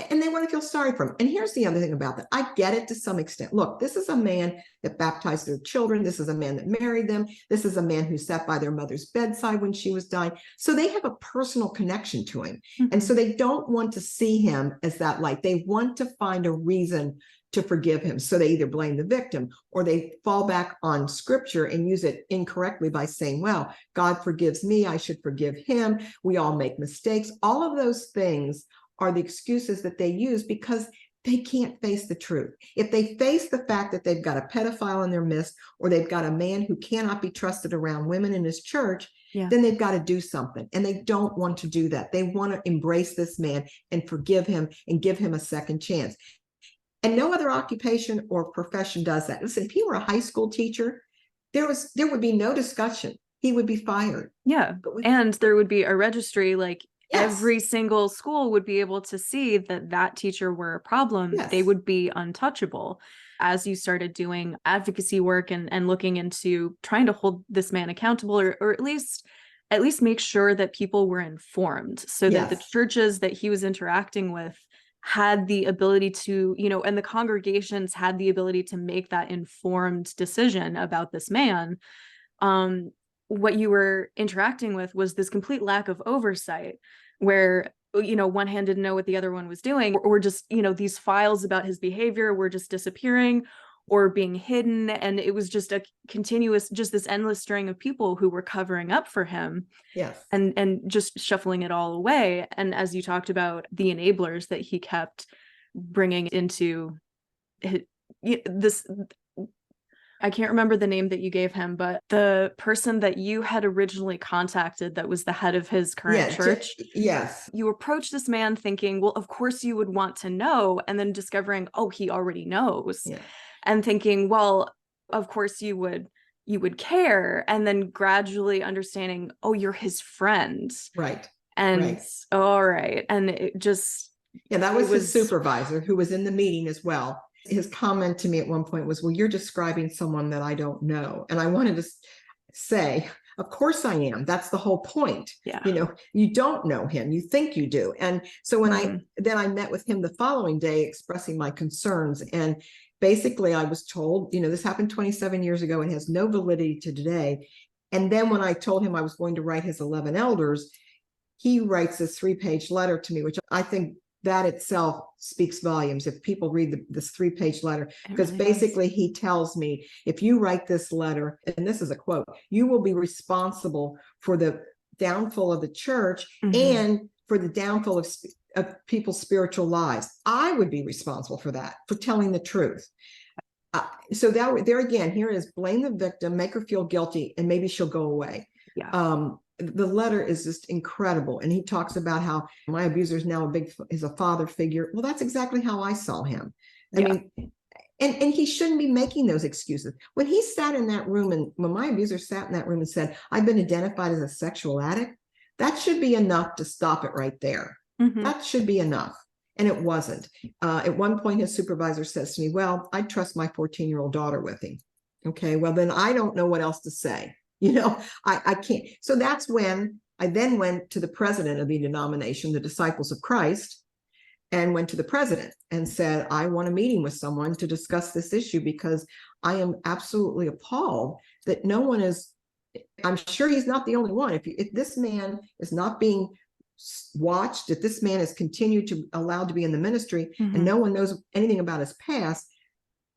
and they want to feel sorry for him. And here's the other thing about that. I get it to some extent. Look, this is a man that baptized their children. This is a man that married them. This is a man who sat by their mother's bedside when she was dying. So they have a personal connection to him. And so they don't want to see him as that light. They want to find a reason to forgive him. So they either blame the victim or they fall back on scripture and use it incorrectly by saying, well, God forgives me, I should forgive him. We all make mistakes. All of those things are the excuses that they use because they can't face the truth. If they face the fact that they've got a pedophile in their midst, or they've got a man who cannot be trusted around women in his church, then they've got to do something. And they don't want to do that. They want to embrace this man and forgive him and give him a second chance. And no other occupation or profession does that. Listen, if you were a high school teacher, there would be no discussion he would be fired. Yeah. And there would be a registry, like Yes. every single school would be able to see that that teacher were a problem. Yes. They would be untouchable. As you started doing advocacy work and looking into trying to hold this man accountable, or at least make sure that people were informed, so that the Yes. churches that he was interacting with had the ability to, and the congregations had the ability to make that informed decision about this man. What you were interacting with was this complete lack of oversight, where one hand didn't know what the other one was doing, or just these files about his behavior were just disappearing or being hidden, and it was just a continuous, just this endless string of people who were covering up for him. Yes. And just shuffling it all away. And as you talked about, the enablers that he kept bringing into this, I can't remember the name that you gave him, but the person that you had originally contacted that was the head of his current church. Yes. You approached this man thinking, well, of course you would want to know, and then discovering, oh, he already knows. Yeah. And thinking, well, of course you would care, and then gradually understanding, oh, you're his friend. Right. And right. All right. And it just, that was his supervisor who was in the meeting as well. His comment to me at one point was, well, you're describing someone that I don't know. And I wanted to say, of course I am. That's the whole point. Yeah. You don't know him. You think you do. And so when I met with him the following day expressing my concerns, and basically I was told, this happened 27 years ago and has no validity to today. And then when I told him I was going to write his 11 elders, he writes this 3-page letter to me, which I think that itself speaks volumes if people read this 3-page letter, because basically he tells me, if you write this letter, and this is a quote, you will be responsible for the downfall of the church and for the downfall of people's spiritual lives. I would be responsible for that, for telling the truth. So that there again, here is blame the victim, make her feel guilty, and maybe she'll go away. Yeah. The letter is just incredible. And he talks about how my abuser is now is a father figure. Well, that's exactly how I saw him. I mean, and he shouldn't be making those excuses. When he sat in that room, and when my abuser sat in that room and said, I've been identified as a sexual addict, that should be enough to stop it right there. That should be enough. And it wasn't. At one point, his supervisor says to me, well, I trust my 14-year-old daughter with him. Okay, well, then I don't know what else to say. I can't. So that's when I then went to the president of the denomination, the Disciples of Christ, and went to the president and said, I want a meeting with someone to discuss this issue, because I am absolutely appalled that no one is, I'm sure he's not the only one. If this man is not being watched, if this man is continued to allowed to be in the ministry and no one knows anything about his past,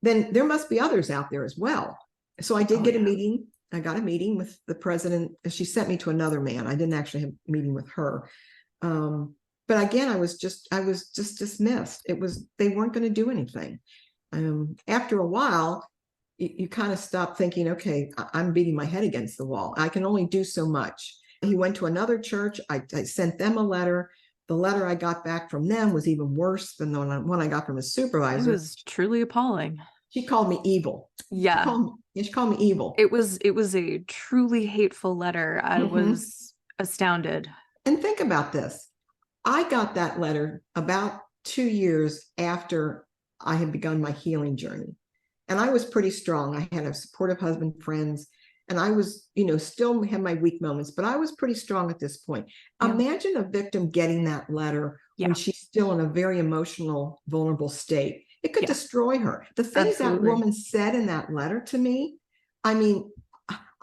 then there must be others out there as well. So I did get a meeting. I got a meeting with the president. She sent me to another man. I didn't actually have a meeting with her. But again, I was just dismissed. They weren't going to do anything. After a while, you kind of stop thinking, okay, I'm beating my head against the wall. I can only do so much. He went to another church. I sent them a letter. The letter I got back from them was even worse than the one I got from his supervisor. It was truly appalling. She called me evil. Yeah. She called me evil. It was a truly hateful letter. I was astounded. And think about this. I got that letter about 2 years after I had begun my healing journey. And I was pretty strong. I had a supportive husband, friends, and I was, still had my weak moments, but I was pretty strong at this point. Yeah. Imagine a victim getting that letter when she's still in a very emotional, vulnerable state. It could destroy her. The things that woman said in that letter to me, I mean,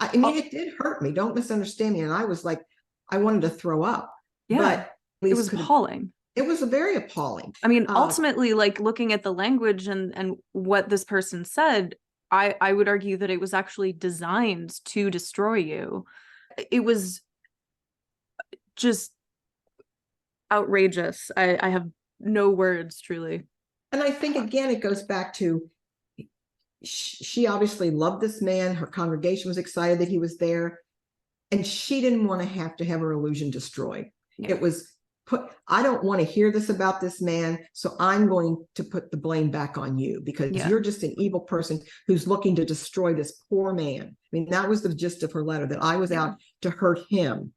it did hurt me. Don't misunderstand me. And I was like, I wanted to throw up. Yeah, but it was appalling. It was very appalling. I mean, ultimately, like looking at the language and what this person said, I would argue that it was actually designed to destroy you. It was just outrageous. I have no words, truly. And I think, again, it goes back to, she obviously loved this man. Her congregation was excited that he was there. And she didn't want to have her illusion destroyed. Yeah. It was I don't want to hear this about this man, so I'm going to put the blame back on you because you're just an evil person who's looking to destroy this poor man. I mean, that was the gist of her letter, that I was out to hurt him.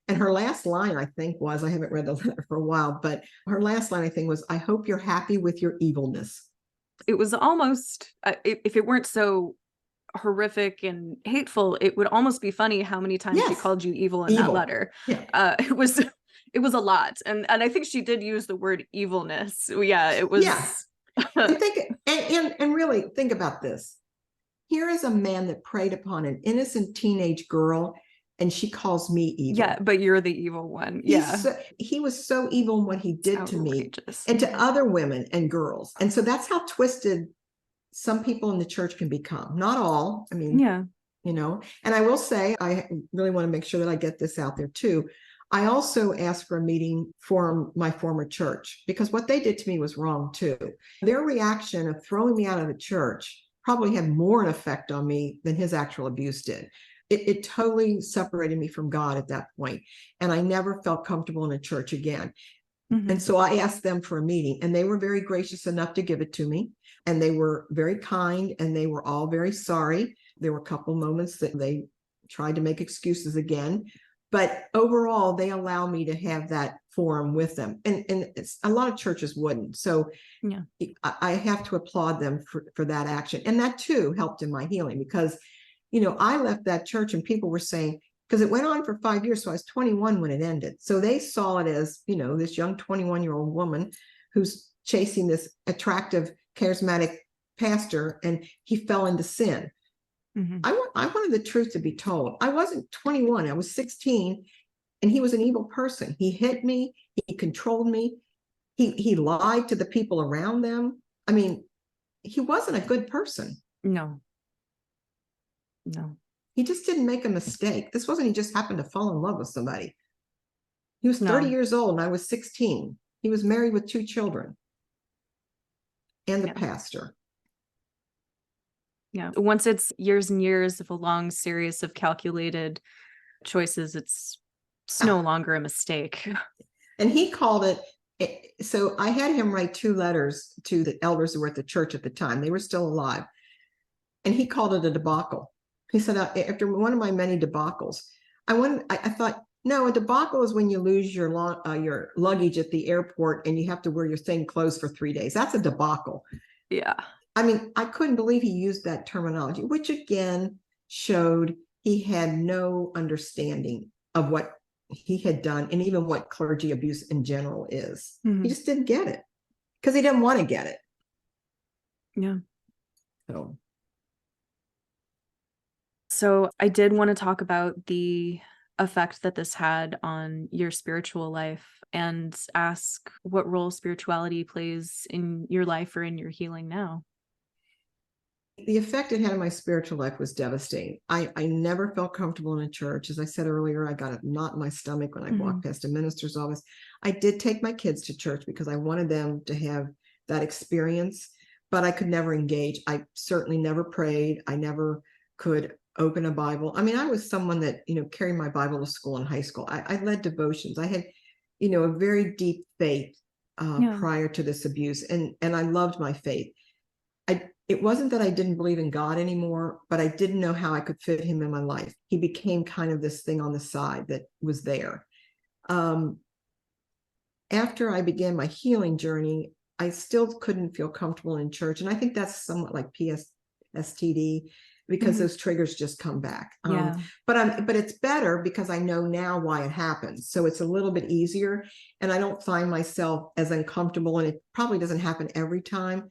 And her last line, I think, was, I haven't read the letter for a while, but her last line, I think, was, I hope you're happy with your evilness. It was almost, if it weren't so horrific and hateful, it would almost be funny how many times she called you evil in that letter. It was a lot, and I think she did use the word evilness. It was. And really think about this. Here is a man that preyed upon an innocent teenage girl, and she calls me evil. Yeah, but you're the evil one. He was so evil in what he did to me and to other women and girls. And so that's how twisted some people in the church can become. Not all. I mean, you know, and I will say, I really want to make sure that I get this out there too. I also asked for a meeting for my former church because what they did to me was wrong too. Their reaction of throwing me out of the church probably had more an effect on me than his actual abuse did. It totally separated me from God at that point, and I never felt comfortable in a church again. And so I asked them for a meeting, and they were very gracious enough to give it to me, and they were very kind, and they were all very sorry. There were a couple moments that they tried to make excuses again, but overall they allow me to have that forum with them, and it's, a lot of churches wouldn't. So I have to applaud them for that action, and that too helped in my healing, because you know, I left that church and people were saying, because it went on for 5 years, so I was 21 when it ended. So they saw it as, you know, this young 21-year-old woman who's chasing this attractive, charismatic pastor, and he fell into sin. I wanted the truth to be told. I wasn't 21, I was 16, and he was an evil person. He hit me, he controlled me, he lied to the people around them. I mean, he wasn't a good person. No, he just didn't make a mistake. This wasn't, he just happened to fall in love with somebody. He was 30 years old and I was 16. He was married with 2 children and the pastor. Once it's years and years of a long series of calculated choices, it's no longer a mistake. And he called it, so I had him write 2 letters to the elders who were at the church at the time. They were still alive. And he called it a debacle. He said, after one of my many debacles, I thought, no, a debacle is when you lose your luggage at the airport and you have to wear your same clothes for 3 days. That's a debacle. I mean, I couldn't believe he used that terminology, which again showed he had no understanding of what he had done and even what clergy abuse in general is. He just didn't get it because he didn't want to get it. So I did want to talk about the effect that this had on your spiritual life and ask what role spirituality plays in your life or in your healing now. The effect it had on my spiritual life was devastating. I never felt comfortable in a church. As I said earlier, I got a knot in my stomach when I walked past a minister's office. I did take my kids to church because I wanted them to have that experience, but I could never engage. I certainly never prayed. I never could open a Bible. I mean, I was someone that, you know, carried my Bible to school in high school. I led devotions. I had, you know, a very deep faith prior to this abuse, and I loved my faith. It wasn't that I didn't believe in God anymore, but I didn't know how I could fit him in my life. He became kind of this thing on the side that was there. After I began my healing journey, I still couldn't feel comfortable in church, and I think that's somewhat like STD, because those triggers just come back. But it's better because I know now why it happens. So it's a little bit easier, and I don't find myself as uncomfortable, and it probably doesn't happen every time.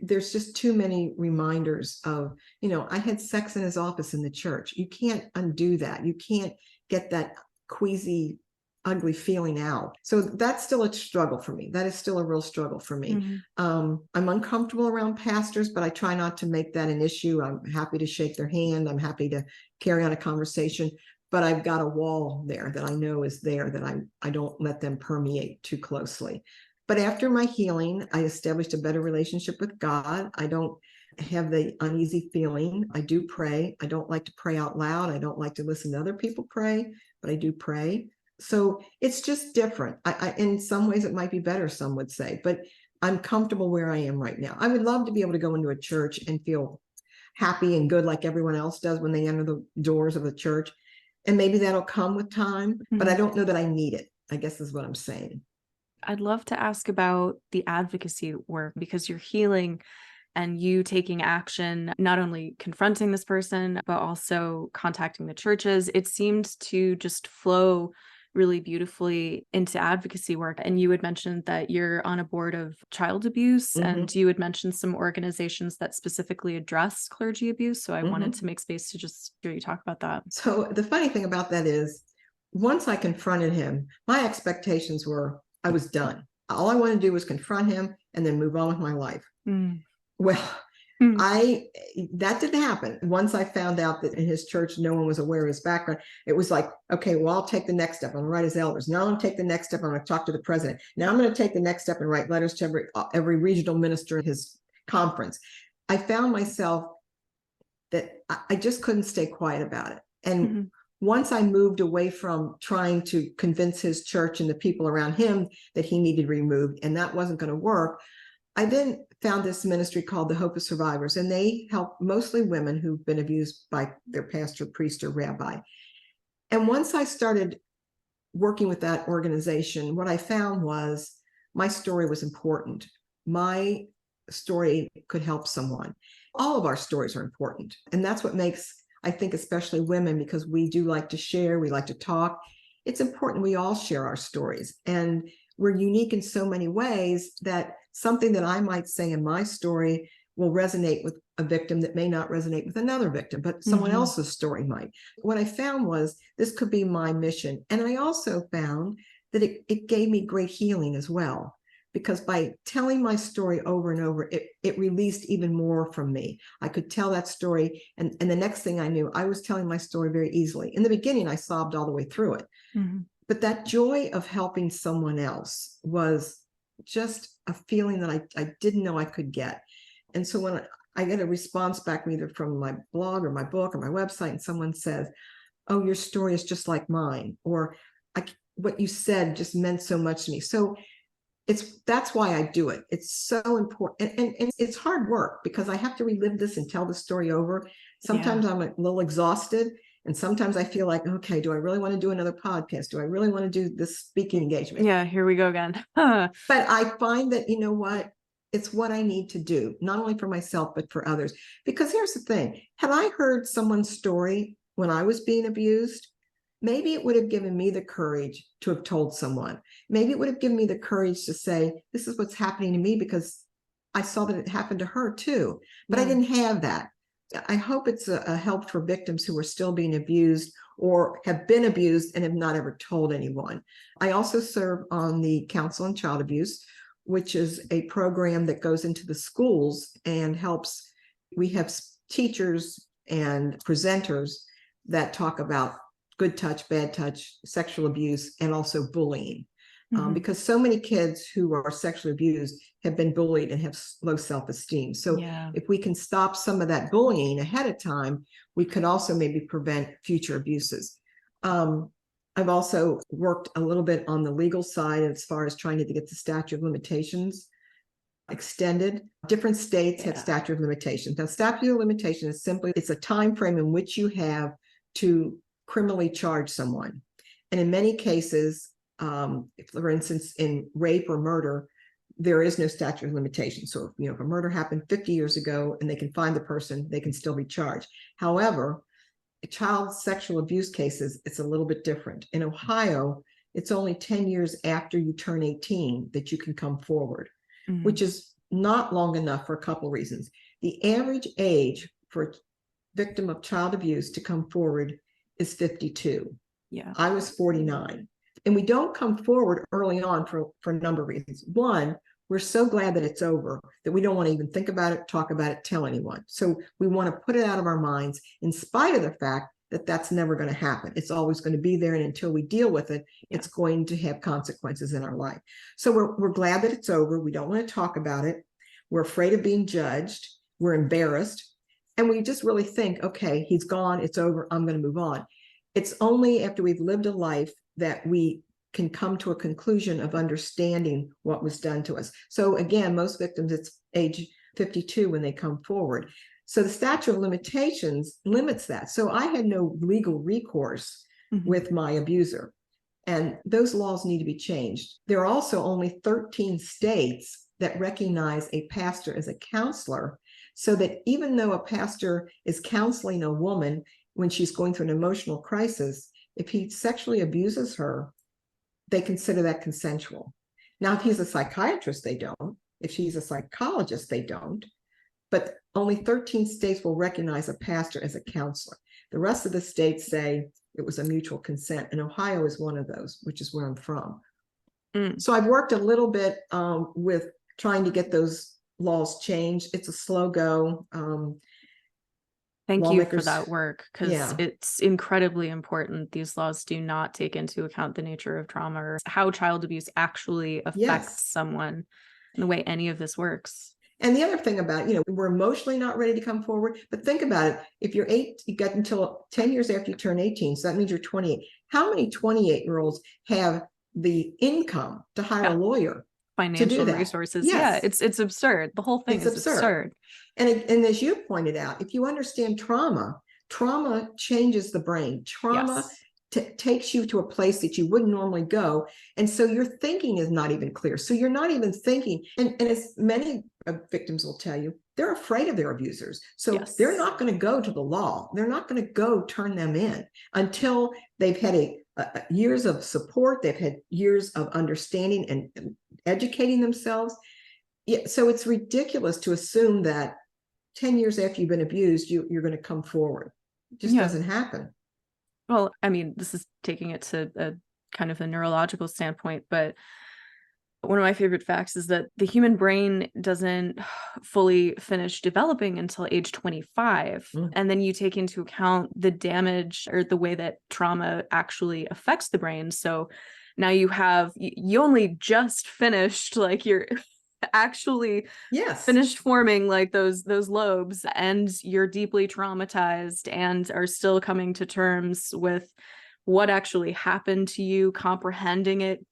There's just too many reminders of, you know, I had sex in his office in the church. You can't undo that. You can't get that queasy, ugly feeling out. So that's still a struggle for me. That is still a real struggle for me. I'm uncomfortable around pastors, but I try not to make that an issue. I'm happy to shake their hand. I'm happy to carry on a conversation, but I've got a wall there that I know is there, that I don't let them permeate too closely. But after my healing, I established a better relationship with God. I don't have the uneasy feeling. I do pray. I don't like to pray out loud. I don't like to listen to other people pray, but I do pray. So it's just different. In some ways it might be better, some would say, but I'm comfortable where I am right now. I would love to be able to go into a church and feel happy and good like everyone else does when they enter the doors of the church. And maybe that'll come with time, but I don't know that I need it, I guess is what I'm saying. I'd love to ask about the advocacy work, because you're healing and you taking action, not only confronting this person, but also contacting the churches. It seemed to just flow really beautifully into advocacy work. And you had mentioned that you're on a board of child abuse, and you had mentioned some organizations that specifically address clergy abuse. So I wanted to make space to just hear you talk about that. So the funny thing about that is, once I confronted him, my expectations were I was done. All I wanted to do was confront him and then move on with my life. Well, that didn't happen. Once I found out that in his church, no one was aware of his background, it was like, okay, well, I'll take the next step. I'm going to write his elders. Now I'm going to take the next step. I'm going to talk to the president. Now I'm going to take the next step and write letters to every regional minister in his conference. I found myself that I just couldn't stay quiet about it. And once I moved away from trying to convince his church and the people around him that he needed removed, and that wasn't going to work, I then found this ministry called the Hope of Survivors, and they help mostly women who've been abused by their pastor, priest, or rabbi. And once I started working with that organization, what I found was my story was important. My story could help someone. All of our stories are important. And that's what makes, I think, especially women, because we do like to share, we like to talk. It's important we all share our stories. And we're unique in so many ways that something that I might say in my story will resonate with a victim that may not resonate with another victim, but someone else's story might. What I found was this could be my mission. And I also found that it gave me great healing as well, because by telling my story over and over, it released even more from me. I could tell that story. And the next thing I knew, I was telling my story very easily. In the beginning, I sobbed all the way through it. But that joy of helping someone else was just a feeling that I didn't know I could get. And so when I get a response back, either from my blog or my book or my website, and someone says, oh, your story is just like mine, or what you said just meant so much to me. So that's why I do it. It's so important. And it's hard work, because I have to relive this and tell the story over. Sometimes I'm a little exhausted. And sometimes I feel like, okay, do I really want to do another podcast? Do I really want to do this speaking engagement? Yeah, here we go again. But I find that, you know what? It's what I need to do, not only for myself, but for others. Because here's the thing. Had I heard someone's story when I was being abused, maybe it would have given me the courage to have told someone. Maybe it would have given me the courage to say, this is what's happening to me, because I saw that it happened to her too. But I didn't have that. I hope it's a help for victims who are still being abused or have been abused and have not ever told anyone. I also serve on the Council on Child Abuse, which is a program that goes into the schools and helps. We have teachers and presenters that talk about good touch, bad touch, sexual abuse, and also bullying. Because so many kids who are sexually abused have been bullied and have low self-esteem. So if we can stop some of that bullying ahead of time, we could also maybe prevent future abuses. I've also worked a little bit on the legal side as far as trying to get the statute of limitations extended. Different states have statute of limitations. Now, statute of limitations is simply, it's a time frame in which you have to criminally charge someone. And in many cases, if, for instance, in rape or murder, there is no statute of limitations. So, if a murder happened 50 years ago and they can find the person, they can still be charged. However, child sexual abuse cases, it's a little bit different. In Ohio, it's only 10 years after you turn 18 that you can come forward, which is not long enough for a couple of reasons. The average age for a victim of child abuse to come forward is 52. I was 49. And we don't come forward early on for a number of reasons. One, we're so glad that it's over that we don't want to even think about it, talk about it, tell anyone. So we want to put it out of our minds, in spite of the fact that that's never going to happen. It's always going to be there. And until we deal with it, it's going to have consequences in our life. So we're glad that it's over. We don't want to talk about it. We're afraid of being judged. We're embarrassed. And we just really think, okay, he's gone. It's over. I'm going to move on. It's only after we've lived a life that we can come to a conclusion of understanding what was done to us. So again, most victims, it's age 52 when they come forward. So the statute of limitations limits that. So I had no legal recourse with my abuser. And those laws need to be changed. There are also only 13 states that recognize a pastor as a counselor, so that even though a pastor is counseling a woman when she's going through an emotional crisis, if he sexually abuses her, they consider that consensual. Now, if he's a psychiatrist, they don't. If she's a psychologist, they don't. But only 13 states will recognize a pastor as a counselor. The rest of the states say it was a mutual consent, and Ohio is one of those, which is where I'm from. So I've worked a little bit with trying to get those laws changed. It's a slow go. Thank you for that work, because it's incredibly important. These laws do not take into account the nature of trauma or how child abuse actually affects someone and the way any of this works. And the other thing about, we're emotionally not ready to come forward, but think about it. If you're 8, you got until 10 years after you turn 18. So that means you're 28. How many 28-year-olds have the income to hire a lawyer? Financial resources. Yeah, it's absurd. The whole thing is absurd. And as you pointed out, if you understand trauma changes the brain. Trauma takes you to a place that you wouldn't normally go. And so your thinking is not even clear. So you're not even thinking. And as many victims will tell you, they're afraid of their abusers. So they're not going to go to the law. They're not going to go turn them in until they've had years of support. They've had years of understanding and educating themselves. So it's ridiculous to assume that 10 years after you've been abused, you're going to come forward. It just doesn't happen. Well, I mean, this is taking it to a kind of a neurological standpoint, but one of my favorite facts is that the human brain doesn't fully finish developing until age 25. And then you take into account the damage or the way that trauma actually affects the brain. So now you only just finished, like, you're actually finished forming like those lobes, and you're deeply traumatized and are still coming to terms with what actually happened to you, comprehending it,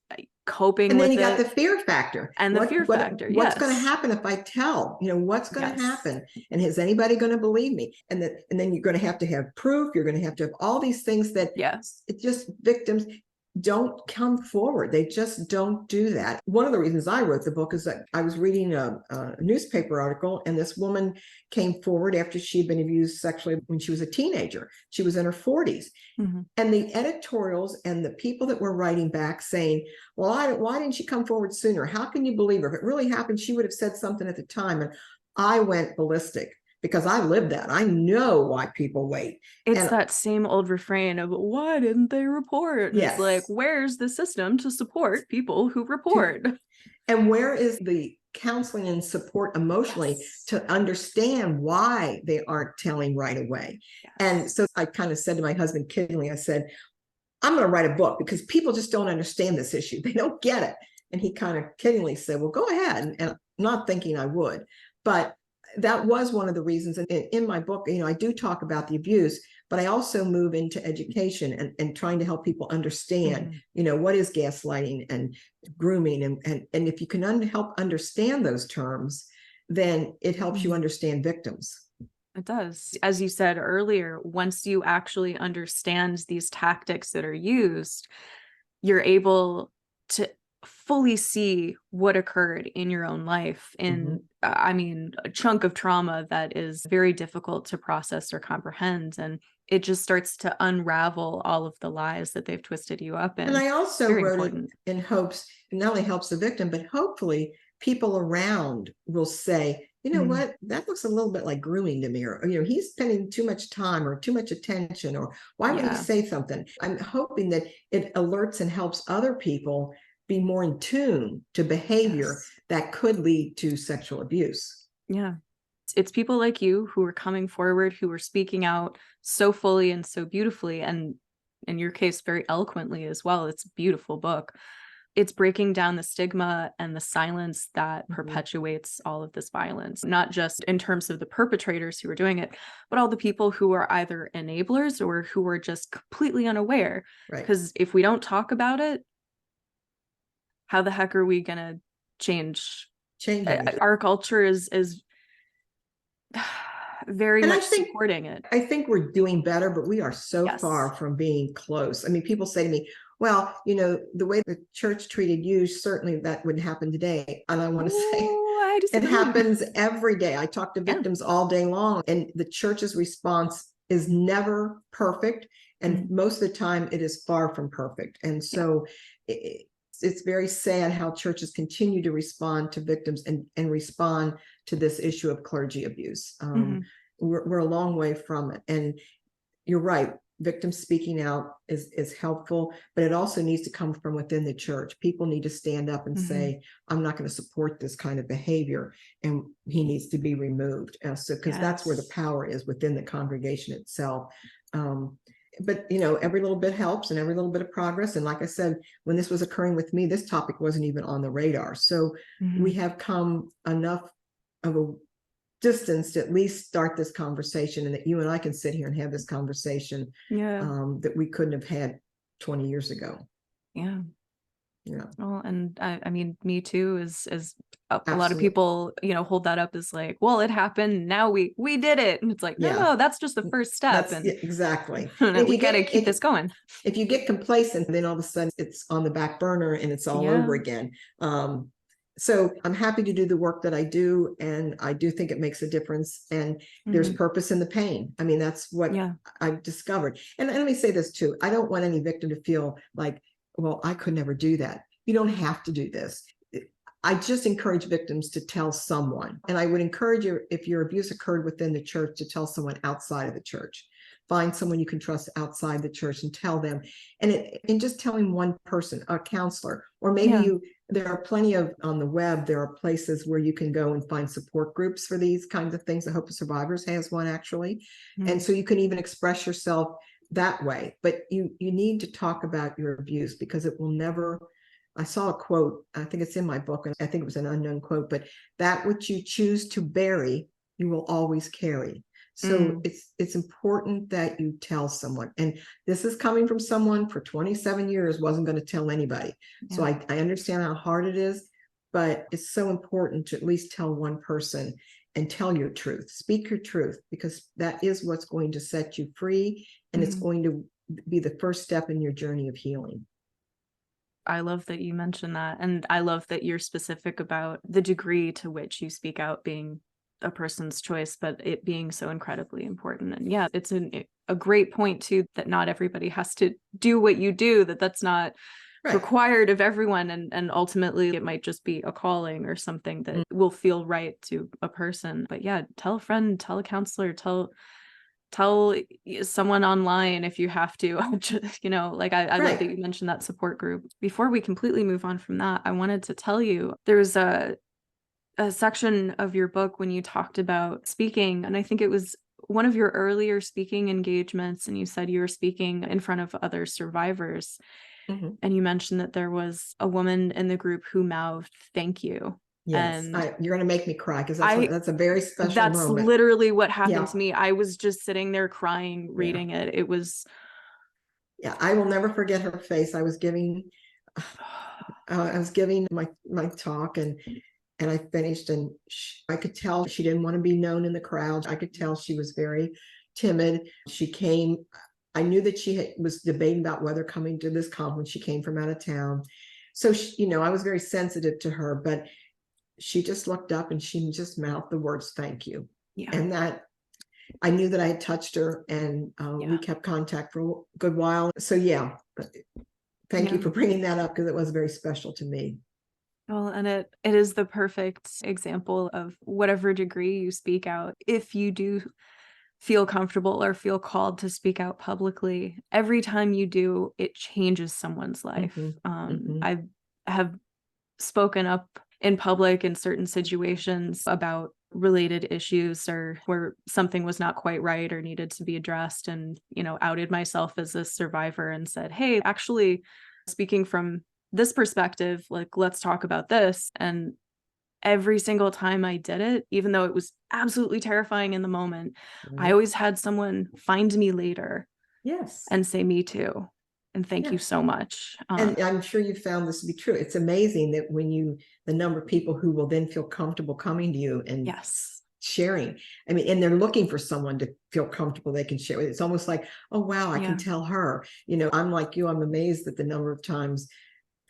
coping with it. And then you got the fear factor. And the fear factor, what's going to happen if I tell? What's going to happen? And is anybody going to believe me? And then you're going to have proof. You're going to have all these things that it's just victims don't come forward. They just don't do that. One of the reasons I wrote the book is that I was reading a newspaper article, and this woman came forward after she'd been abused sexually when she was a teenager. She was in her 40s. And the editorials and the people that were writing back saying, well, why didn't she come forward sooner? How can you believe her? If it really happened, she would have said something at the time. And I went ballistic, because I lived that. I know why people wait. It's that same old refrain of, why didn't they report? It's like, where's the system to support people who report? And where is the counseling and support emotionally to understand why they aren't telling right away? And so I kind of said to my husband kiddingly, I said, I'm going to write a book because people just don't understand this issue. They don't get it. And he kind of kiddingly said, well, go ahead. And not thinking I would, but that was one of the reasons. And in my book, I do talk about the abuse, but I also move into education and trying to help people understand, what is gaslighting and grooming. And if you can help understand those terms, then it helps you understand victims. It does. As you said earlier, once you actually understand these tactics that are used, you're able to fully see what occurred in your own life in a chunk of trauma that is very difficult to process or comprehend, and it just starts to unravel all of the lies that they've twisted you up in. And I also wrote it in hopes it not only helps the victim, but hopefully people around will say, what, that looks a little bit like grooming to me, or he's spending too much time or too much attention, or why would he say something? I'm hoping that it alerts and helps other people be more in tune to behavior that could lead to sexual abuse. Yeah. It's people like you who are coming forward, who are speaking out so fully and so beautifully, and in your case, very eloquently as well. It's a beautiful book. it's breaking down the stigma and the silence that Mhm. perpetuates all of this violence, not just in terms of the perpetrators who are doing it, but all the people who are either enablers or who are just completely unaware. Right. Because if we don't talk about it, how the heck are we going to change? Anything. Our culture is very And much supporting it. I think we're doing better, but we are so Yes. far from being close. I mean, people say to me, well, the way the church treated you, certainly that wouldn't happen today. And I want to say, I it disagree. happens every day. I talk to Yeah. victims all day long, and the church's response is never perfect. And most of the time, it is far from perfect. And so it's very sad how churches continue to respond to victims and respond to this issue of clergy abuse. We're a long way from it. And you're right, victims speaking out is helpful, but it also needs to come from within the church. People need to stand up and say, I'm not going to support this kind of behavior, and he needs to be removed. So, because that's where the power is, within the congregation itself. But every little bit helps, and every little bit of progress. And like I said, when this was occurring with me, this topic wasn't even on the radar. So we have come enough of a distance to at least start this conversation, and that you and I can sit here and have this conversation that we couldn't have had 20 years ago. Yeah. Well, and I mean, Me Too is a lot of people, hold that up as like, well, it happened, now we did it. And it's like, no, that's just the first step. Exactly. We got to keep this going. If you get complacent, then all of a sudden it's on the back burner and it's all over again. So I'm happy to do the work that I do, and I do think it makes a difference, and there's purpose in the pain. I mean, that's what I've discovered. And let me say this too. I don't want any victim to feel like, well, I could never do that. You don't have to do this. I just encourage victims to tell someone. And I would encourage you, if your abuse occurred within the church, to tell someone outside of the church. Find someone you can trust outside the church and tell them. And just telling one person, a counselor, or maybe there are plenty of, on the web, there are places where you can go and find support groups for these kinds of things. The Hope of Survivors has one, actually. And so you can even express yourself that way. But you need to talk about your abuse, because it will never. I saw a quote, I think it's in my book, and I think it was an unknown quote, but that which you choose to bury, you will always carry. So it's important that you tell someone. And this is coming from someone for 27 years, wasn't going to tell anybody. So I understand how hard it is, but it's so important to at least tell one person and tell your truth. Speak your truth, because that is what's going to set you free, and it's going to be the first step in your journey of healing. I love that you mentioned that. And I love that you're specific about the degree to which you speak out being a person's choice, but it being so incredibly important. And it's a great point too, that not everybody has to do what you do, that's not required of everyone. And ultimately it might just be a calling or something that will feel right to a person. But tell a friend, tell a counselor, tell someone online if you have to. I love that you mentioned that support group. Before we completely move on from that, I wanted to tell you, there's a section of your book when you talked about speaking, and I think it was one of your earlier speaking engagements, and you said you were speaking in front of other survivors, and you mentioned that there was a woman in the group who mouthed "thank you." Yes, and you're going to make me cry, because that's a very special that's moment. Literally what happened to me. I was just sitting there crying reading it. It was I will never forget her face. I was giving my talk, and I finished, and I could tell she didn't want to be known in the crowd. I could tell she was very timid. She came, I knew that she was debating about whether coming to this conference. She came from out of town. So, I was very sensitive to her, but she just looked up and she just mouthed the words, "Thank you." And that, I knew that I had touched her, and we kept contact for a good while. So thank you for bringing that up, because it was very special to me. Well, and it is the perfect example of whatever degree you speak out. If you do feel comfortable or feel called to speak out publicly, every time you do, it changes someone's life. I have spoken up in public in certain situations about related issues, or where something was not quite right or needed to be addressed, and outed myself as a survivor and said, hey, actually, speaking from this perspective, like, let's talk about this. And every single time I did it, even though it was absolutely terrifying in the moment, I always had someone find me later Yes. and say, me too. And thank you so much. And I'm sure you found this to be true. It's amazing that the number of people who will then feel comfortable coming to you and sharing. I mean, and they're looking for someone to feel comfortable they can share with. It's almost like, oh, wow, I can tell her. I'm like you, I'm amazed at the number of times.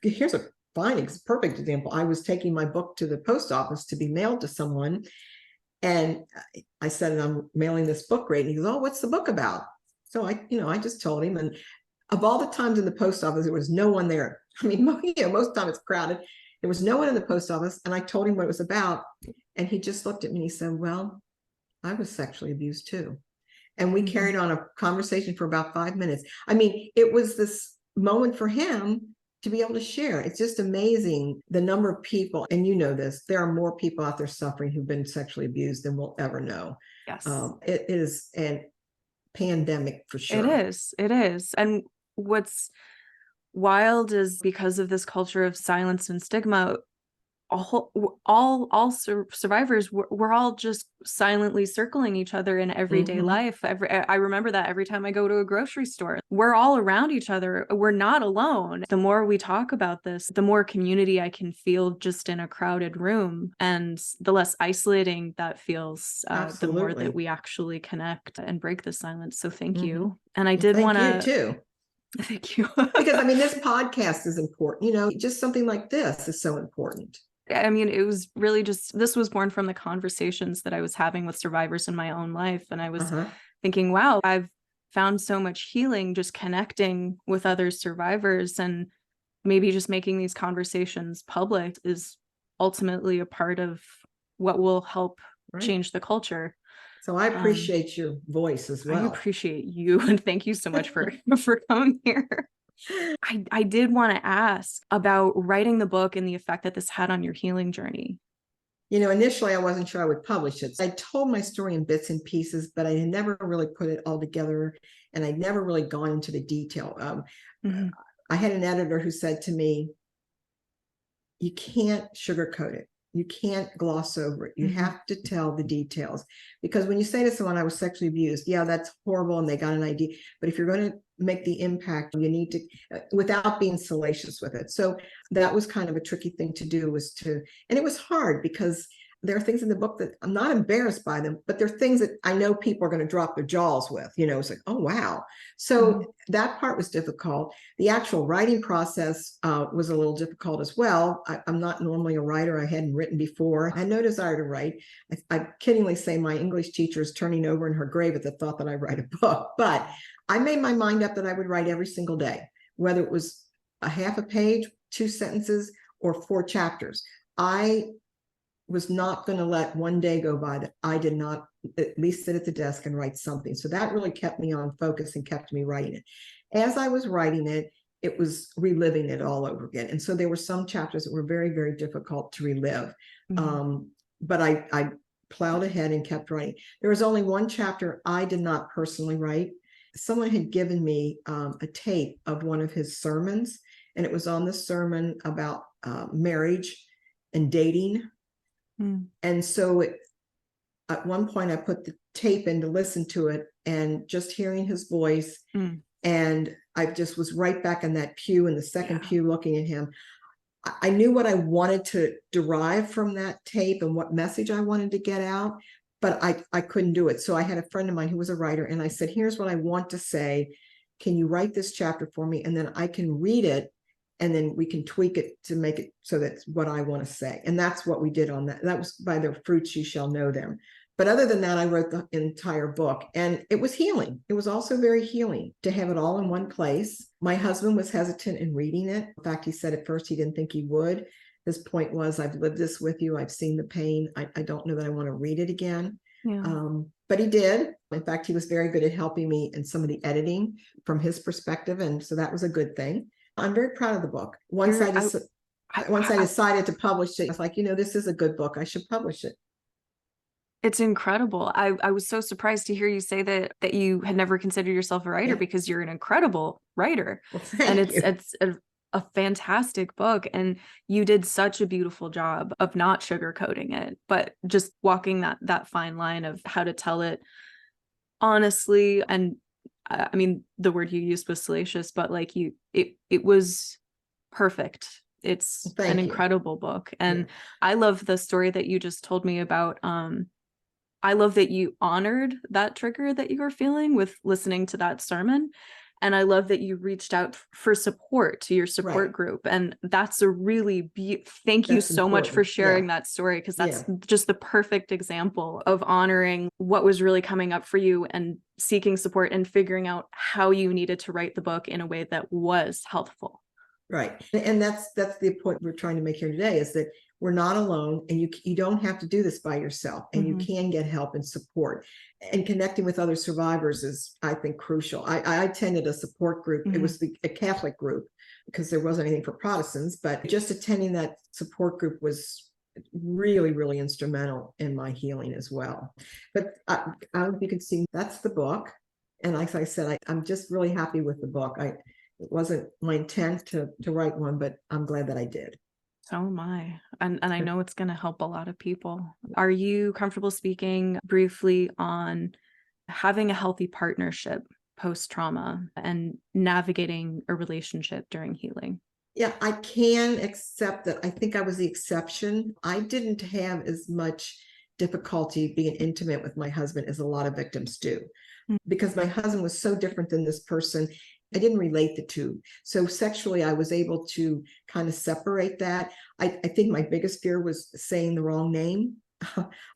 Here's a perfect example. I was taking my book to the post office to be mailed to someone. And I said, I'm mailing this book, right? And he goes, oh, what's the book about? So I just told him. And of all the times in the post office, there was no one there. I mean, most of the time it's crowded. There was no one in the post office. And I told him what it was about. And he just looked at me and he said, well, I was sexually abused too. And we carried on a conversation for about 5 minutes. I mean, it was this moment for him to be able to share. It's just amazing the number of people, and you know this, there are more people out there suffering who've been sexually abused than we'll ever know. Yes. It is a pandemic for sure. It is. And what's wild is, because of this culture of silence and stigma, all survivors, we're all just silently circling each other in everyday life. I remember that every time I go to a grocery store, we're all around each other. We're not alone. The more we talk about this, the more community I can feel just in a crowded room, and the less isolating that feels, the more that we actually connect and break the silence. So thank you. And I did want to too. Thank you. Because I mean, this podcast is important. Just something like this is so important. I mean, it was really just, this was born from the conversations that I was having with survivors in my own life. And I was thinking, wow, I've found so much healing just connecting with other survivors, and maybe just making these conversations public is ultimately a part of what will help change the culture. So I appreciate your voice as well. I appreciate you. And thank you so much for coming here. I did want to ask about writing the book and the effect that this had on your healing journey. Initially I wasn't sure I would publish it. I told my story in bits and pieces, but I had never really put it all together, and I'd never really gone into the detail. I had an editor who said to me, you can't sugarcoat it. You can't gloss over it. You have to tell the details, because when you say to someone, I was sexually abused, yeah, that's horrible, and they got an ID. But if you're going to make the impact, you need to, without being salacious with it. So that was kind of a tricky thing to do, and it was hard because there are things in the book that I'm not embarrassed by them, but there are things that I know people are going to drop their jaws with. It's like, oh, wow. So that part was difficult. The actual writing process was a little difficult as well. I'm not normally a writer. I hadn't written before. I had no desire to write. I kiddingly say my English teacher is turning over in her grave at the thought that I write a book. But I made my mind up that I would write every single day, whether it was a half a page, 2 sentences, or 4 chapters. I was not going to let one day go by that I did not at least sit at the desk and write something. So that really kept me on focus and kept me writing it. As I was writing it, it was reliving it all over again. And so there were some chapters that were very, very difficult to relive. But I plowed ahead and kept writing. There was only one chapter I did not personally write. Someone had given me a tape of one of his sermons, and it was on the sermon about marriage and dating. And so at one point I put the tape in to listen to it, and just hearing his voice, and I just was right back in that pew, in the second pew, looking at him. I knew what I wanted to derive from that tape and what message I wanted to get out, but I couldn't do it. So I had a friend of mine who was a writer, and I said, here's what I want to say. Can you write this chapter for me? And then I can read it, and then we can tweak it to make it so that's what I want to say. And that's what we did on that. That was by their fruits you shall know them. But other than that, I wrote the entire book, and it was healing. It was also very healing to have it all in one place. My husband was hesitant in reading it. In fact, he said at first he didn't think he would. His point was, I've lived this with you. I've seen the pain. I don't know that I want to read it again. But he did. In fact, he was very good at helping me in some of the editing from his perspective. And so that was a good thing. I'm very proud of the book. Once I decided to publish it, I was like, this is a good book. I should publish it. It's incredible. I was so surprised to hear you say that you had never considered yourself a writer, because you're an incredible writer. Well, and it's a fantastic book, and you did such a beautiful job of not sugarcoating it, but just walking that fine line of how to tell it honestly. And I mean, the word you used was salacious, but like it was perfect. It's Thank an you. incredible book. And Yeah. I love the story that you just told me about. I love that you honored that trigger that you were feeling with listening to that sermon. And I love that you reached out for support to your support Right. group. And that's a really thank you That's so much for important. sharing Yeah. that story, because that's Yeah. just the perfect example of honoring what was really coming up for you and seeking support and figuring out how you needed to write the book in a way that was helpful. Right. And that's the point we're trying to make here today, is that we're not alone, and you don't have to do this by yourself, and you can get help and support. And connecting with other survivors is, I think, crucial. I attended a support group. It was a Catholic group, because there wasn't anything for Protestants, but just attending that support group was really, really instrumental in my healing as well. But I hope you can see that's the book. And like I said, I'm just really happy with the book. It wasn't my intent to write one, but I'm glad that I did. So am I. And I know it's going to help a lot of people. Are you comfortable speaking briefly on having a healthy partnership post-trauma and navigating a relationship during healing? Yeah, I can accept that. I think I was the exception. I didn't have as much difficulty being intimate with my husband as a lot of victims do, because my husband was so different than this person. I didn't relate the two. So sexually, I was able to kind of separate that. I think my biggest fear was saying the wrong name.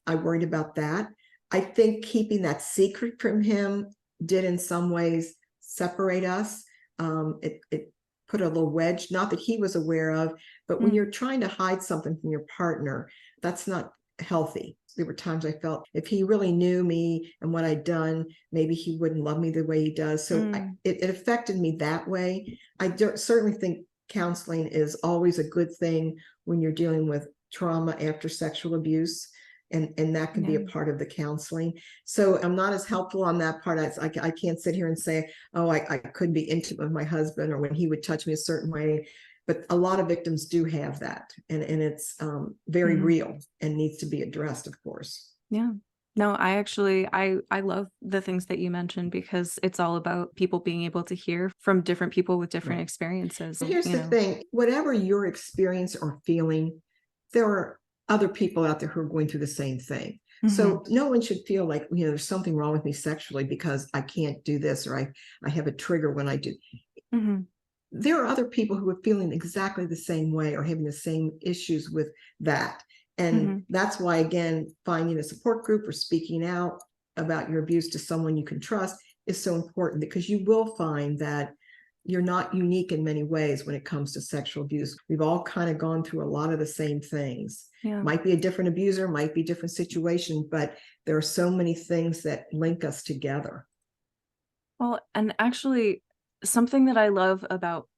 I worried about that. I think keeping that secret from him did in some ways separate us. It put a little wedge, not that he was aware of, but when you're trying to hide something from your partner, that's not healthy. There were times I felt if he really knew me and what I'd done, maybe he wouldn't love me the way he does. So it affected me that way. I certainly think counseling is always a good thing when you're dealing with trauma after sexual abuse. And that can be a part of the counseling. So I'm not as helpful on that part. I can't sit here and say, oh, I couldn't be intimate with my husband, or when he would touch me a certain way. But a lot of victims do have that. And it's very real and needs to be addressed, of course. Yeah. No, I love the things that you mentioned, because it's all about people being able to hear from different people with different experiences. Here's the thing, whatever your experience or feeling, there are other people out there who are going through the same thing. So no one should feel like, there's something wrong with me sexually because I can't do this, or I have a trigger when I do. There are other people who are feeling exactly the same way or having the same issues with that. And that's why, again, finding a support group or speaking out about your abuse to someone you can trust is so important, because you will find that you're not unique in many ways when it comes to sexual abuse. We've all kind of gone through a lot of the same things. Might be a different abuser, might be a different situation, but there are so many things that link us together. Well, and actually, something that I love about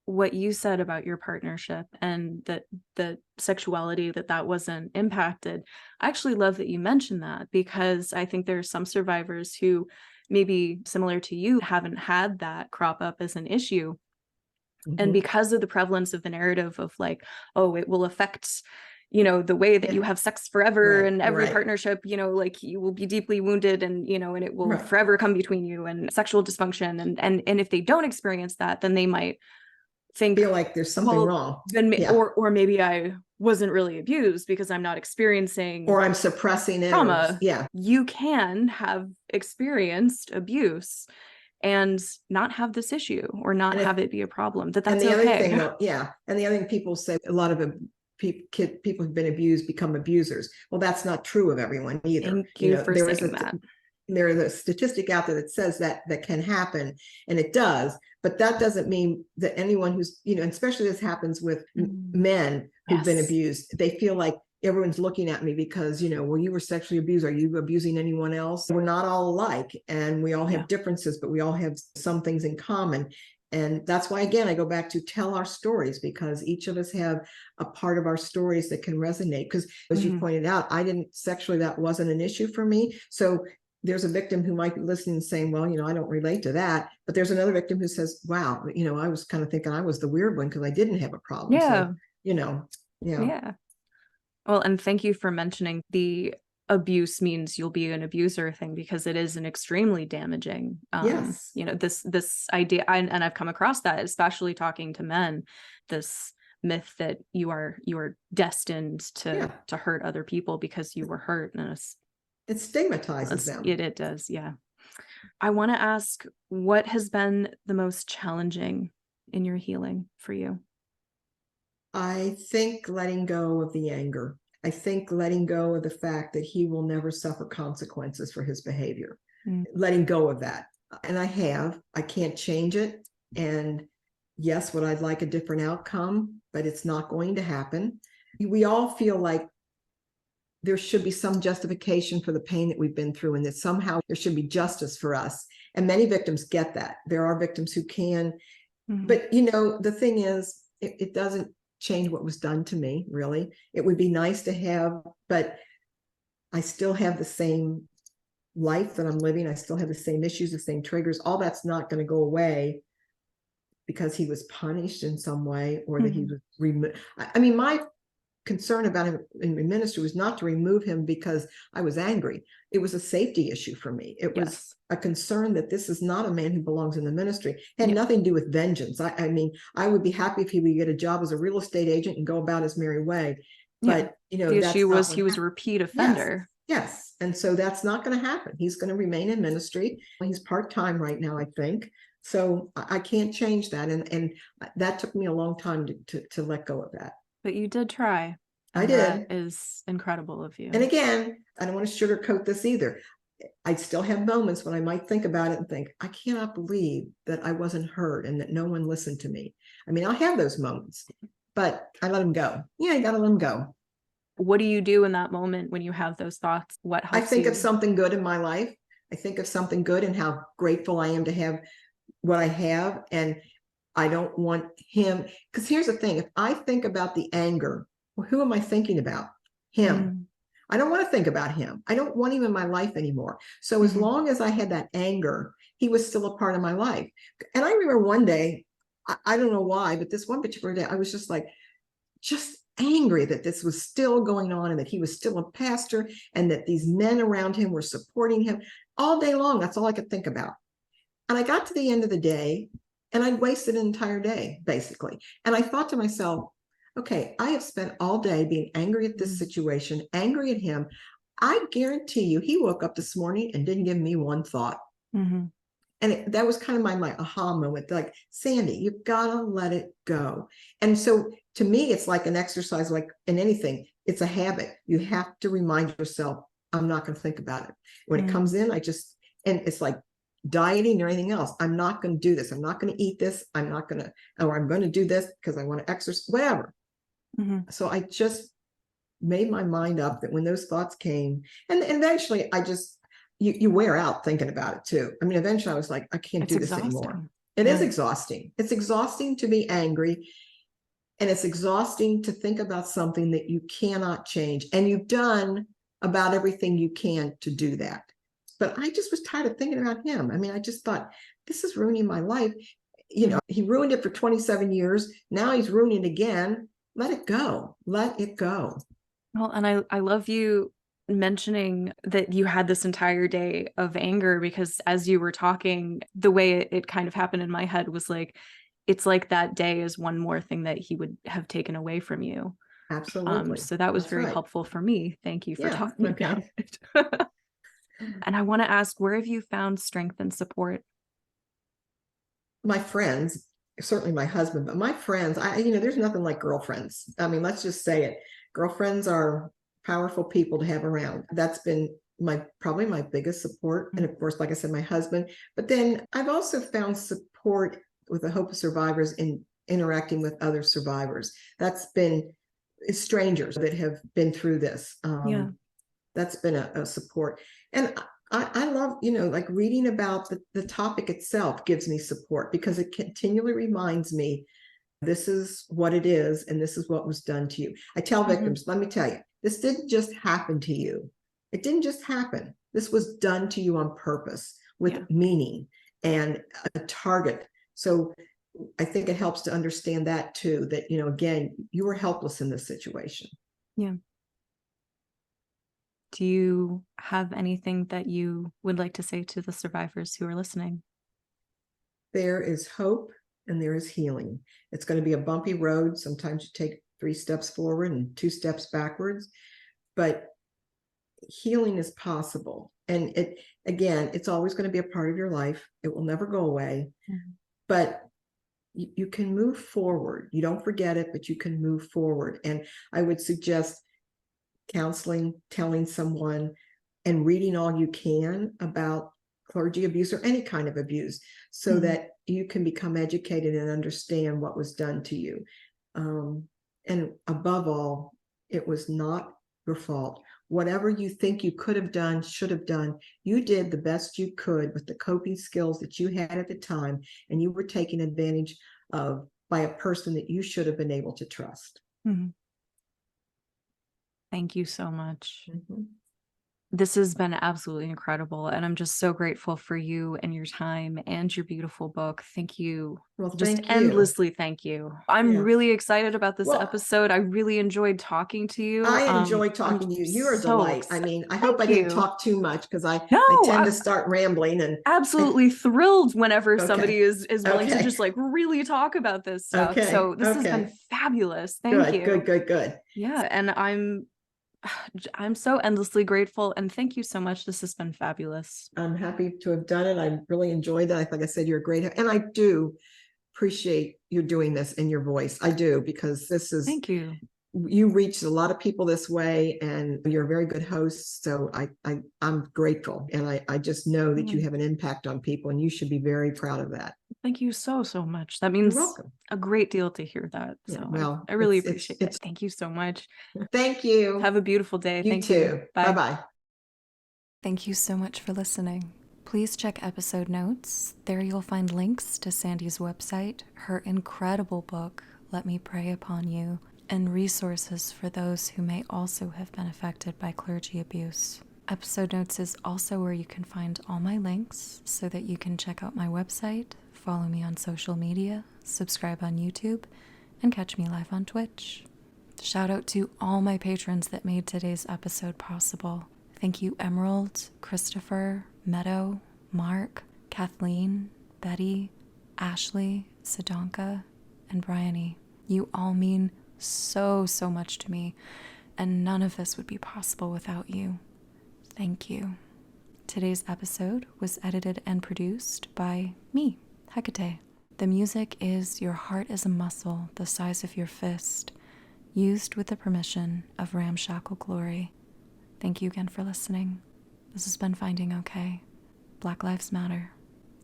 what you said about your partnership and that the sexuality that wasn't impacted, I actually love that you mentioned that, because I think there are some survivors who maybe similar to you haven't had that crop up as an issue. And because of the prevalence of the narrative of like, oh, it will affect, the way that you have sex forever, and every partnership, like you will be deeply wounded, and, and it will forever come between you, and sexual dysfunction. And if they don't experience that, then they might feel like there's something wrong. Then or maybe I wasn't really abused because I'm not experiencing, or I'm suppressing it, trauma. You can have experienced abuse and not have this issue, or not have it be a problem. That's and the okay. other thing, though, and the other thing, people say a lot of people who've been abused become abusers. Well, that's not true of everyone either. Thank you for saying that. There is a statistic out there that says that can happen, and it does, but that doesn't mean that anyone who's, and especially this happens with men who've been abused, they feel like everyone's looking at me because, well, you were sexually abused. Are you abusing anyone else? We're not all alike, and we all have differences, but we all have some things in common. And that's why, again, I go back to tell our stories, because each of us have a part of our stories that can resonate. Because as you pointed out, sexually, that wasn't an issue for me. So there's a victim who might be listening and saying, well, I don't relate to that. But there's another victim who says, wow, I was kind of thinking I was the weird one because I didn't have a problem. Yeah. So, yeah. Yeah. Well, and thank you for mentioning the abuse means you'll be an abuser thing, because it is an extremely damaging, Yes. this idea. And I've come across that, especially talking to men, this myth that you are destined to hurt other people because you were hurt. And it stigmatizes them. It does. Yeah. I want to ask, what has been the most challenging in your healing for you? I think letting go of the anger. I think letting go of the fact that he will never suffer consequences for his behavior. Letting go of that. And I can't change it. And yes, would I like a different outcome, but it's not going to happen. We all feel like there should be some justification for the pain that we've been through, and that somehow there should be justice for us. And many victims get that. There are victims who can, but the thing is, it doesn't change what was done to me, really. It would be nice to have, but I still have the same life that I'm living. I still have the same issues, the same triggers. All that's not going to go away because he was punished in some way, or that he was removed. I mean, my concern about him in ministry was not to remove him because I was angry. It was a safety issue for me. It was a concern that this is not a man who belongs in the ministry. It had nothing to do with vengeance. I mean, I would be happy if he would get a job as a real estate agent and go about his merry way. But the issue was he was a repeat offender. Yes. And so that's not going to happen. He's going to remain in ministry. He's part-time right now, I think. So I can't change that. And that took me a long time to let go of that. But you did try. I did. That is incredible of you. And again, I don't want to sugarcoat this either. I still have moments when I might think about it and think, I cannot believe that I wasn't heard and that no one listened to me. I mean, I'll have those moments, but I let them go. Yeah, you got to let them go. What do you do in that moment when you have those thoughts? What helps I think you? Of something good in my life. I think of something good and how grateful I am to have what I have. And I don't want him, because here's the thing. If I think about the anger, well, who am I thinking about? Him. I don't want to think about him. I don't want him in my life anymore. So as long as I had that anger, he was still a part of my life. And I remember one day, I don't know why, but this one particular day, I was just angry that this was still going on and that he was still a pastor and that these men around him were supporting him all day long. That's all I could think about. And I got to the end of the day and I'd wasted an entire day, basically. And I thought to myself, okay, I have spent all day being angry at this situation, angry at him. I guarantee you, he woke up this morning and didn't give me one thought. And that was kind of my aha moment. Like, Sandy, you've got to let it go. And so to me, it's like an exercise, like in anything, it's a habit. You have to remind yourself, I'm not going to think about it. When it comes in, and it's like dieting or anything else. I'm not going to do this. I'm not going to eat this. I'm going to do this because I want to exercise, whatever. So I just made my mind up that when those thoughts came, and eventually you wear out thinking about it too. I mean, eventually I was like, I can't do this anymore. It is exhausting. It's exhausting to be angry. And it's exhausting to think about something that you cannot change. And you've done about everything you can to do that. But I just was tired of thinking about him. I mean, I just thought, this is ruining my life. He ruined it for 27 years. Now he's ruining it again. Let it go. Let it go. Well, and I love you mentioning that you had this entire day of anger, because as you were talking, the way it kind of happened in my head was like, it's like that day is one more thing that he would have taken away from you. Absolutely. So that was very helpful for me. Thank you for talking about it. And I want to ask, where have you found strength and support? My friends, certainly my husband, but my friends, there's nothing like girlfriends. I mean, let's just say it. Girlfriends are powerful people to have around. That's been probably my biggest support. And of course, like I said, my husband. But then I've also found support with the Hope of Survivors in interacting with other survivors. That's been strangers that have been through this. That's been a support. And I love, like reading about the topic itself gives me support, because it continually reminds me, this is what it is, and this is what was done to you. I tell victims, let me tell you, this didn't just happen to you. It didn't just happen. This was done to you on purpose with meaning and a target. So I think it helps to understand that too, that, you know, again, you were helpless in this situation. Yeah. Do you have anything that you would like to say to the survivors who are listening? There is hope and there is healing. It's going to be a bumpy road. Sometimes you take 3 steps forward and 2 steps backwards, but healing is possible. And it, again, it's always going to be a part of your life. It will never go away, but you can move forward. You don't forget it, but you can move forward. And I would suggest counseling, telling someone, and reading all you can about clergy abuse or any kind of abuse, so that you can become educated and understand what was done to you. And above all, it was not your fault. Whatever you think you could have done, should have done, you did the best you could with the coping skills that you had at the time, and you were taken advantage of by a person that you should have been able to trust. Thank you so much. This has been absolutely incredible, and I'm just so grateful for you and your time and your beautiful book. Thank you. Well, Just thank you. endlessly thank you. I'm really excited about this episode. I really enjoyed talking to you. I enjoy talking to you. You're a delight. I mean, I hope I didn't talk too much, because I tend to start rambling. And absolutely thrilled whenever somebody is willing to just like really talk about this stuff. So this has been fabulous. Thank you. Good. Yeah, and I'm so endlessly grateful, and thank you so much. This has been fabulous. I'm happy to have done it. I really enjoyed that. Like I said, you're great. And I do appreciate you doing this in your voice. I do, because this is, thank you. You reached a lot of people this way, and you're a very good host. So I'm grateful. And I just know that you have an impact on people, and you should be very proud of that. Thank you so much. That means a great deal to hear that. So well, I really appreciate it. Thank you so much. Thank you. Have a beautiful day. You too. Bye-bye. Thank you so much for listening. Please check episode notes. There you'll find links to Sandy's website, her incredible book, Let Me Pray Upon You, and resources for those who may also have been affected by clergy abuse. Episode notes is also where you can find all my links so that you can check out my website, follow me on social media, subscribe on YouTube, and catch me live on Twitch. Shout out to all my patrons that made today's episode possible. Thank you, Emerald, Christopher, Meadow, Mark, Kathleen, Betty, Ashley, Sadonka, and Bryony. You all mean so much to me, and none of this would be possible without you. Thank you. Today's episode was edited and produced by me, Hecate. The music is Your Heart is a Muscle the Size of Your Fist, used with the permission of Ramshackle Glory. Thank you again for listening. This has been Finding Okay. Black Lives Matter.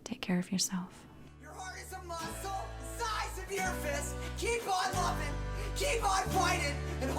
Take care of yourself. Your heart is a muscle the size of your fist. Keep on loving, keep on fighting, and